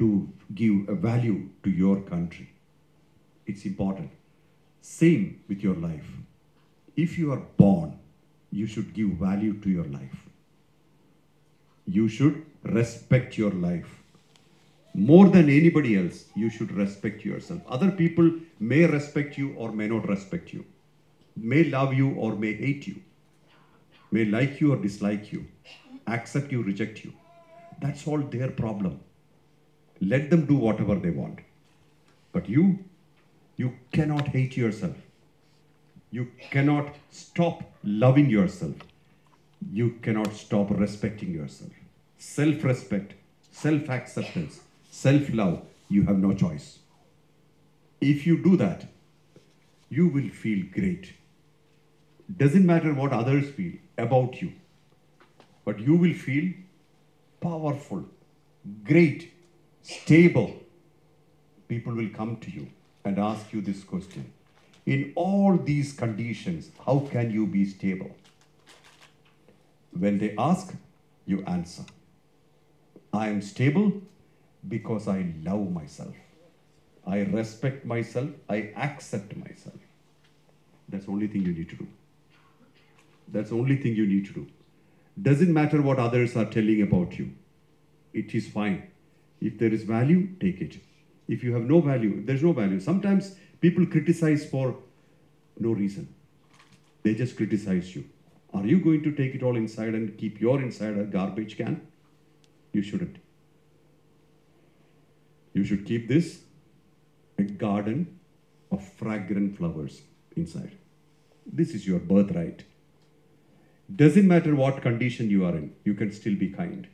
S11: give a value to your country. It's important. Same with your life. If you are born, you should give value to your life. You should respect your life. More than anybody else, you should respect yourself. Other people may respect you or may not respect you. May love you or may hate you. May like you or dislike you. Accept you, reject you. That's all their problem. Let them do whatever they want. But you cannot hate yourself. You cannot stop loving yourself. You cannot stop respecting yourself. Self-respect, self-acceptance, self-love, you have no choice. If you do that, you will feel great. Doesn't matter what others feel about you, but you will feel powerful, great, stable. People will come to you and ask you this question. In all these conditions, how can you be stable? When they ask, you answer. I am stable because I love myself. I respect myself. I accept myself. That's the only thing you need to do. That's the only thing you need to do. Doesn't matter what others are telling about you. It is fine. If there is value, take it. If you have no value, there's no value. Sometimes people criticize for no reason. They just criticize you. Are you going to take it all inside and keep your inside a garbage can? You shouldn't. You should keep this a garden of fragrant flowers inside. This is your birthright. Doesn't matter what condition you are in, you can still be kind.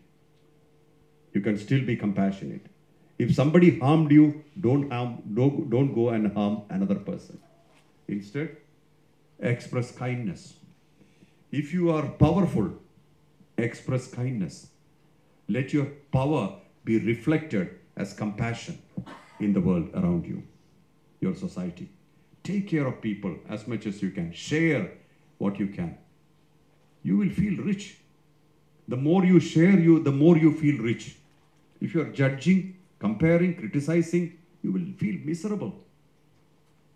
S11: You can still be compassionate. If somebody harmed you, don't go and harm another person. Instead, express kindness. If you are powerful, express kindness. Let your power be reflected as compassion in the world around you, your society. Take care of people as much as you can. Share what you can. You will feel rich. The more you share, the more you feel rich. If you are judging, comparing, criticizing, you will feel miserable.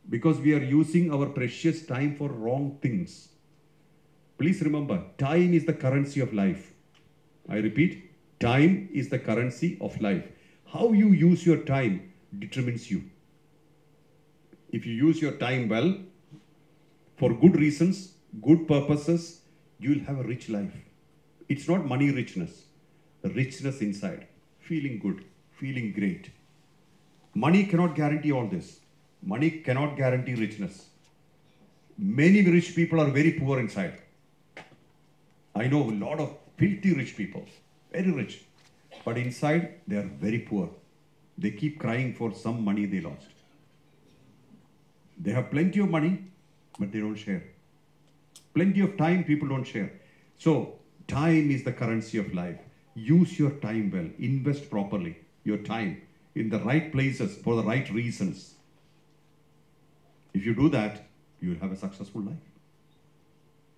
S11: Because we are using our precious time for wrong things. Please remember, time is the currency of life. I repeat, time is the currency of life. How you use your time determines you. If you use your time well, for good reasons, good purposes, you will have a rich life. It's not money richness, the richness inside, feeling good, feeling great. Money cannot guarantee all this. Money cannot guarantee richness. Many rich people are very poor inside. I know a lot of filthy rich people, very rich. But inside, they are very poor. They keep crying for some money they lost. They have plenty of money, but they don't share. Plenty of time, people don't share. So, time is the currency of life. Use your time well. Invest properly your time in the right places for the right reasons. If you do that, you will have a successful life.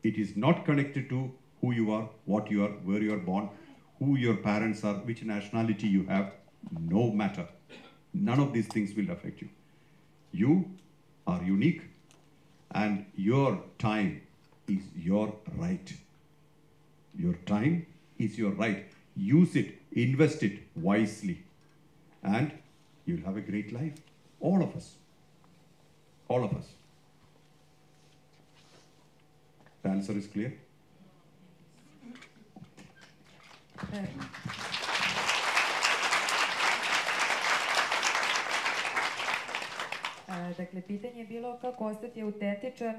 S11: It is not connected to who you are, what you are, where you are born, who your parents are, which nationality you have, no matter. None of these things will affect you. You are unique and your time is your right. Your time is your right. Use it, invest it wisely, and you'll have a great life. All of us. all of us. The answer is clear?
S13: Dakle, pitanje je bilo kako ostati autentičan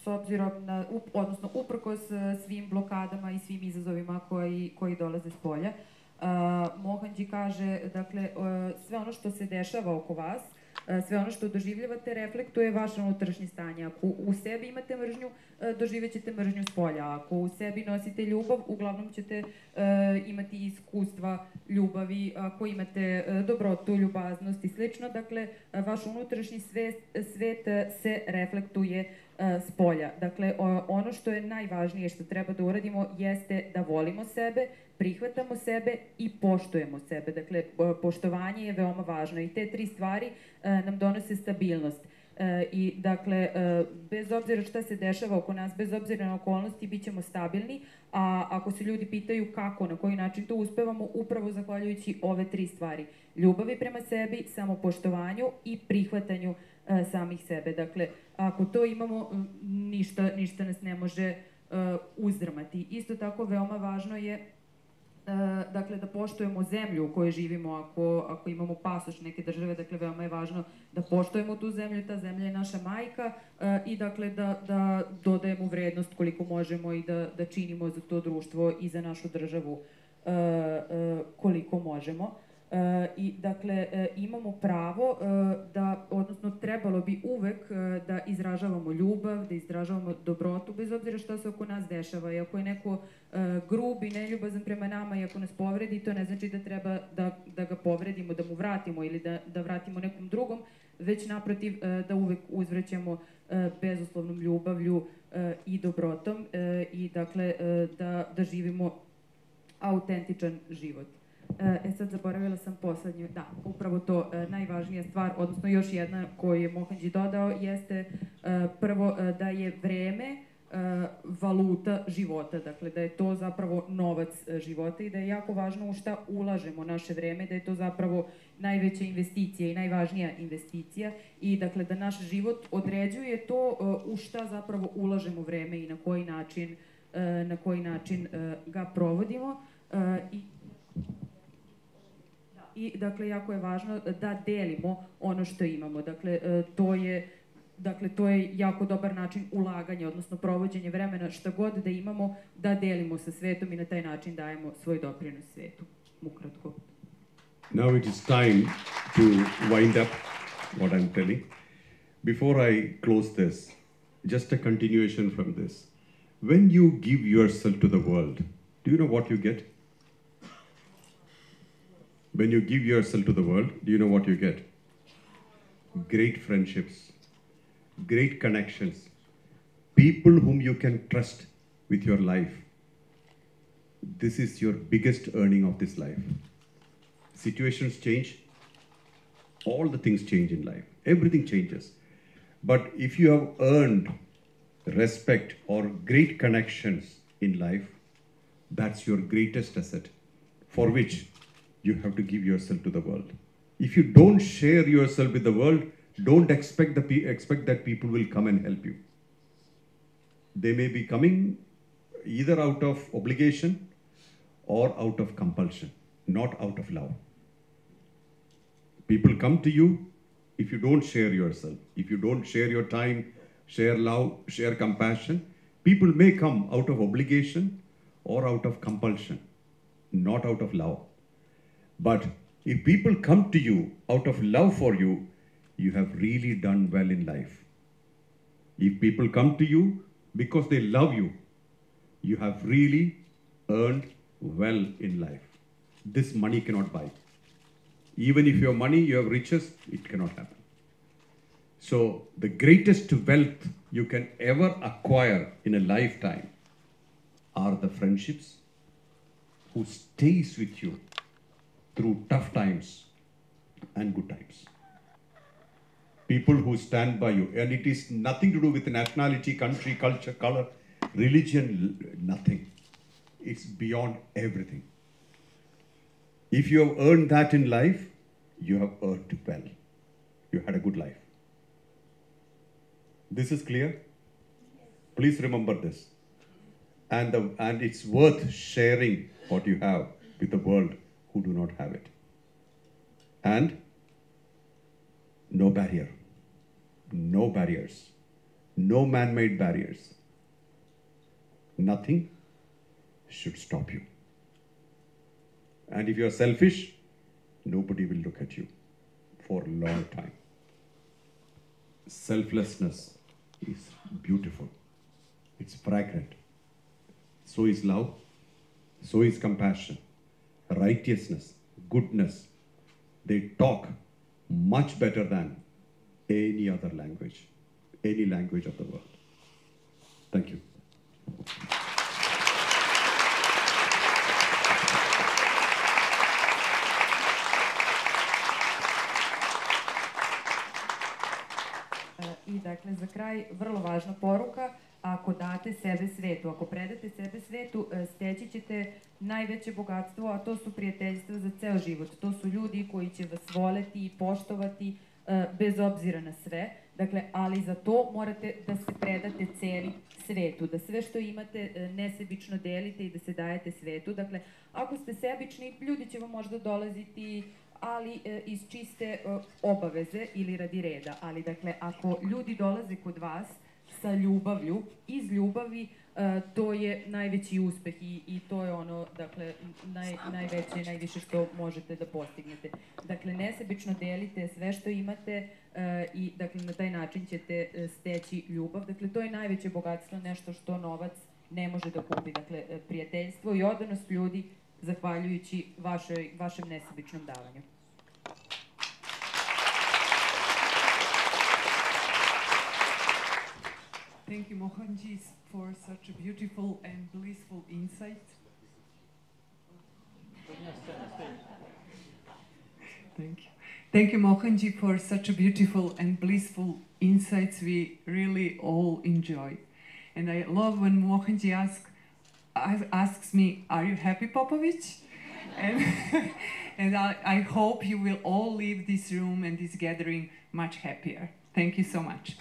S13: s obzirom na, odnosno uprkos svim blokadama i svim izazovima koji dolaze s polja. Mohanji kaže, dakle, sve ono što se dešava oko vas, sve ono što doživljavate reflektuje vaše unutrašnje stanje. Ako u sebi imate mržnju, doživjet ćete mržnju s polja. Ako u sebi nosite ljubav, uglavnom ćete imati iskustva ljubavi. Ako imate dobrotu, ljubaznost i slično, dakle, vaš unutrašnji svet se reflektuje s polja. Dakle, ono što je najvažnije što treba da uradimo jeste da volimo sebe, prihvatamo sebe i poštujemo sebe. Dakle, poštovanje je veoma važno i te tri stvari nam donose stabilnost. I dakle, bez obzira šta se dešava oko nas, bez obzira na okolnosti, bit ćemo stabilni, a ako se ljudi pitaju kako, na koji način to uspevamo, upravo zahvaljujući ove tri stvari. Ljubavi prema sebi, samopoštovanju i prihvatanju samih sebe. Dakle, ako to imamo, ništa nas ne može uzdrmati. Isto tako, veoma važno je dakle, da poštujemo zemlju u kojoj živimo, ako imamo pasoš neke države, dakle, veoma je važno da poštujemo tu zemlju, ta zemlja je naša majka i dakle, da dodajemo vrednost koliko možemo i da činimo za to društvo i za našu državu koliko možemo. I dakle, imamo pravo da, odnosno trebalo bi uvek da izražavamo ljubav, da izražavamo dobrotu, bez obzira šta se oko nas dešava. I ako je neko grub i neljubazan prema nama i ako nas povredi, to ne znači da treba da ga povredimo, da mu vratimo ili da vratimo nekom drugom, već naprotiv da uvek uzvraćamo bezuslovnom ljubavlju i dobrotom i dakle da živimo autentičan život. Sad zaboravila sam poslednju, da, upravo to, najvažnija stvar, odnosno još jedna koju je Mohanji dodao, jeste prvo da je vreme valuta života, dakle da je to zapravo novac života i da je jako važno u šta ulažemo naše vreme, da je to zapravo najveća investicija i najvažnija investicija i dakle da naš život određuje to u šta zapravo ulažemo vreme i na koji način ga provodimo i dakle jako je važno da delimo ono što imamo. Dakle, to je jako dobar način ulaganja, odnosno provođenje vremena, šta god da imamo, da delimo sa svetom i na taj način dajemo svoj doprinos svetu. Ukratko.
S11: Now it is time to wind up what I'm telling. Before I close this, just a continuation from this. When you give yourself to the world, do you know what you get? When you give yourself to the world, do you know what you get? Great friendships, great connections, people whom you can trust with your life. This is your biggest earning of this life. Situations change, all the things change in life, everything changes. But if you have earned respect or great connections in life, that's your greatest asset, for which you have to give yourself to the world. If you don't share yourself with the world, don't expect that people will come and help you. They may be coming either out of obligation or out of compulsion, not out of love. People come to you if you don't share yourself, if you don't share your time, share love, share compassion. People may come out of obligation or out of compulsion, not out of love. But if people come to you out of love for you, you have really done well in life. If people come to you because they love you, you have really earned well in life. This money cannot buy. Even if you have money, you have riches, it cannot happen. So the greatest wealth you can ever acquire in a lifetime are the friendships who stays with you through tough times and good times. People who stand by you, and it is nothing to do with nationality, country, culture, color, religion, nothing. It's beyond everything. If you have earned that in life, you have earned well. You had a good life. This is clear? Please remember this. And it's worth sharing what you have with the world who do not have it. And no barrier, no barriers, no man-made barriers. Nothing should stop you. And if you are selfish, nobody will look at you for a long time. Selflessness is beautiful. It's fragrant. So is love. So is compassion. Righteousness, goodness. They talk much better than any other language, any language of the world. Thank you.
S13: I dakle, za kraj, vrlo važna poruka, ako date sebe svetu, ako predate sebe svetu, steći ćete najveće bogatstvo, a to su prijateljstva za ceo život. To su ljudi koji će vas voleti i poštovati bez obzira na sve. Dakle, ali za to morate da se predate celi svetu, da sve što imate nesebično delite i da se dajete svetu. Dakle, ako ste sebični, ljudi će vam možda dolaziti, ali iz čiste obaveze ili radi reda. Ali, dakle, ako ljudi dolaze kod vas sa ljubavlju, iz ljubavi, to je najveći uspeh i to je ono, dakle, najveće i najviše što možete da postignete. Dakle, nesebično delite sve što imate i, dakle, na taj način ćete steći ljubav. Dakle, to je najveće bogatstvo, nešto što novac ne može da kupi. Dakle, prijateljstvo i odanost ljudi zahvaljujući vašem nesebičnom davanju.
S1: Thank you, Mohanji, for such a beautiful and blissful insight. Thank you. Thank you, Mohanji, for such a beautiful and blissful insights we really all enjoy. And I love when Mohanji asks me, "Are you happy, Popovic?" And I hope you will all leave this room and this gathering much happier. Thank you so much.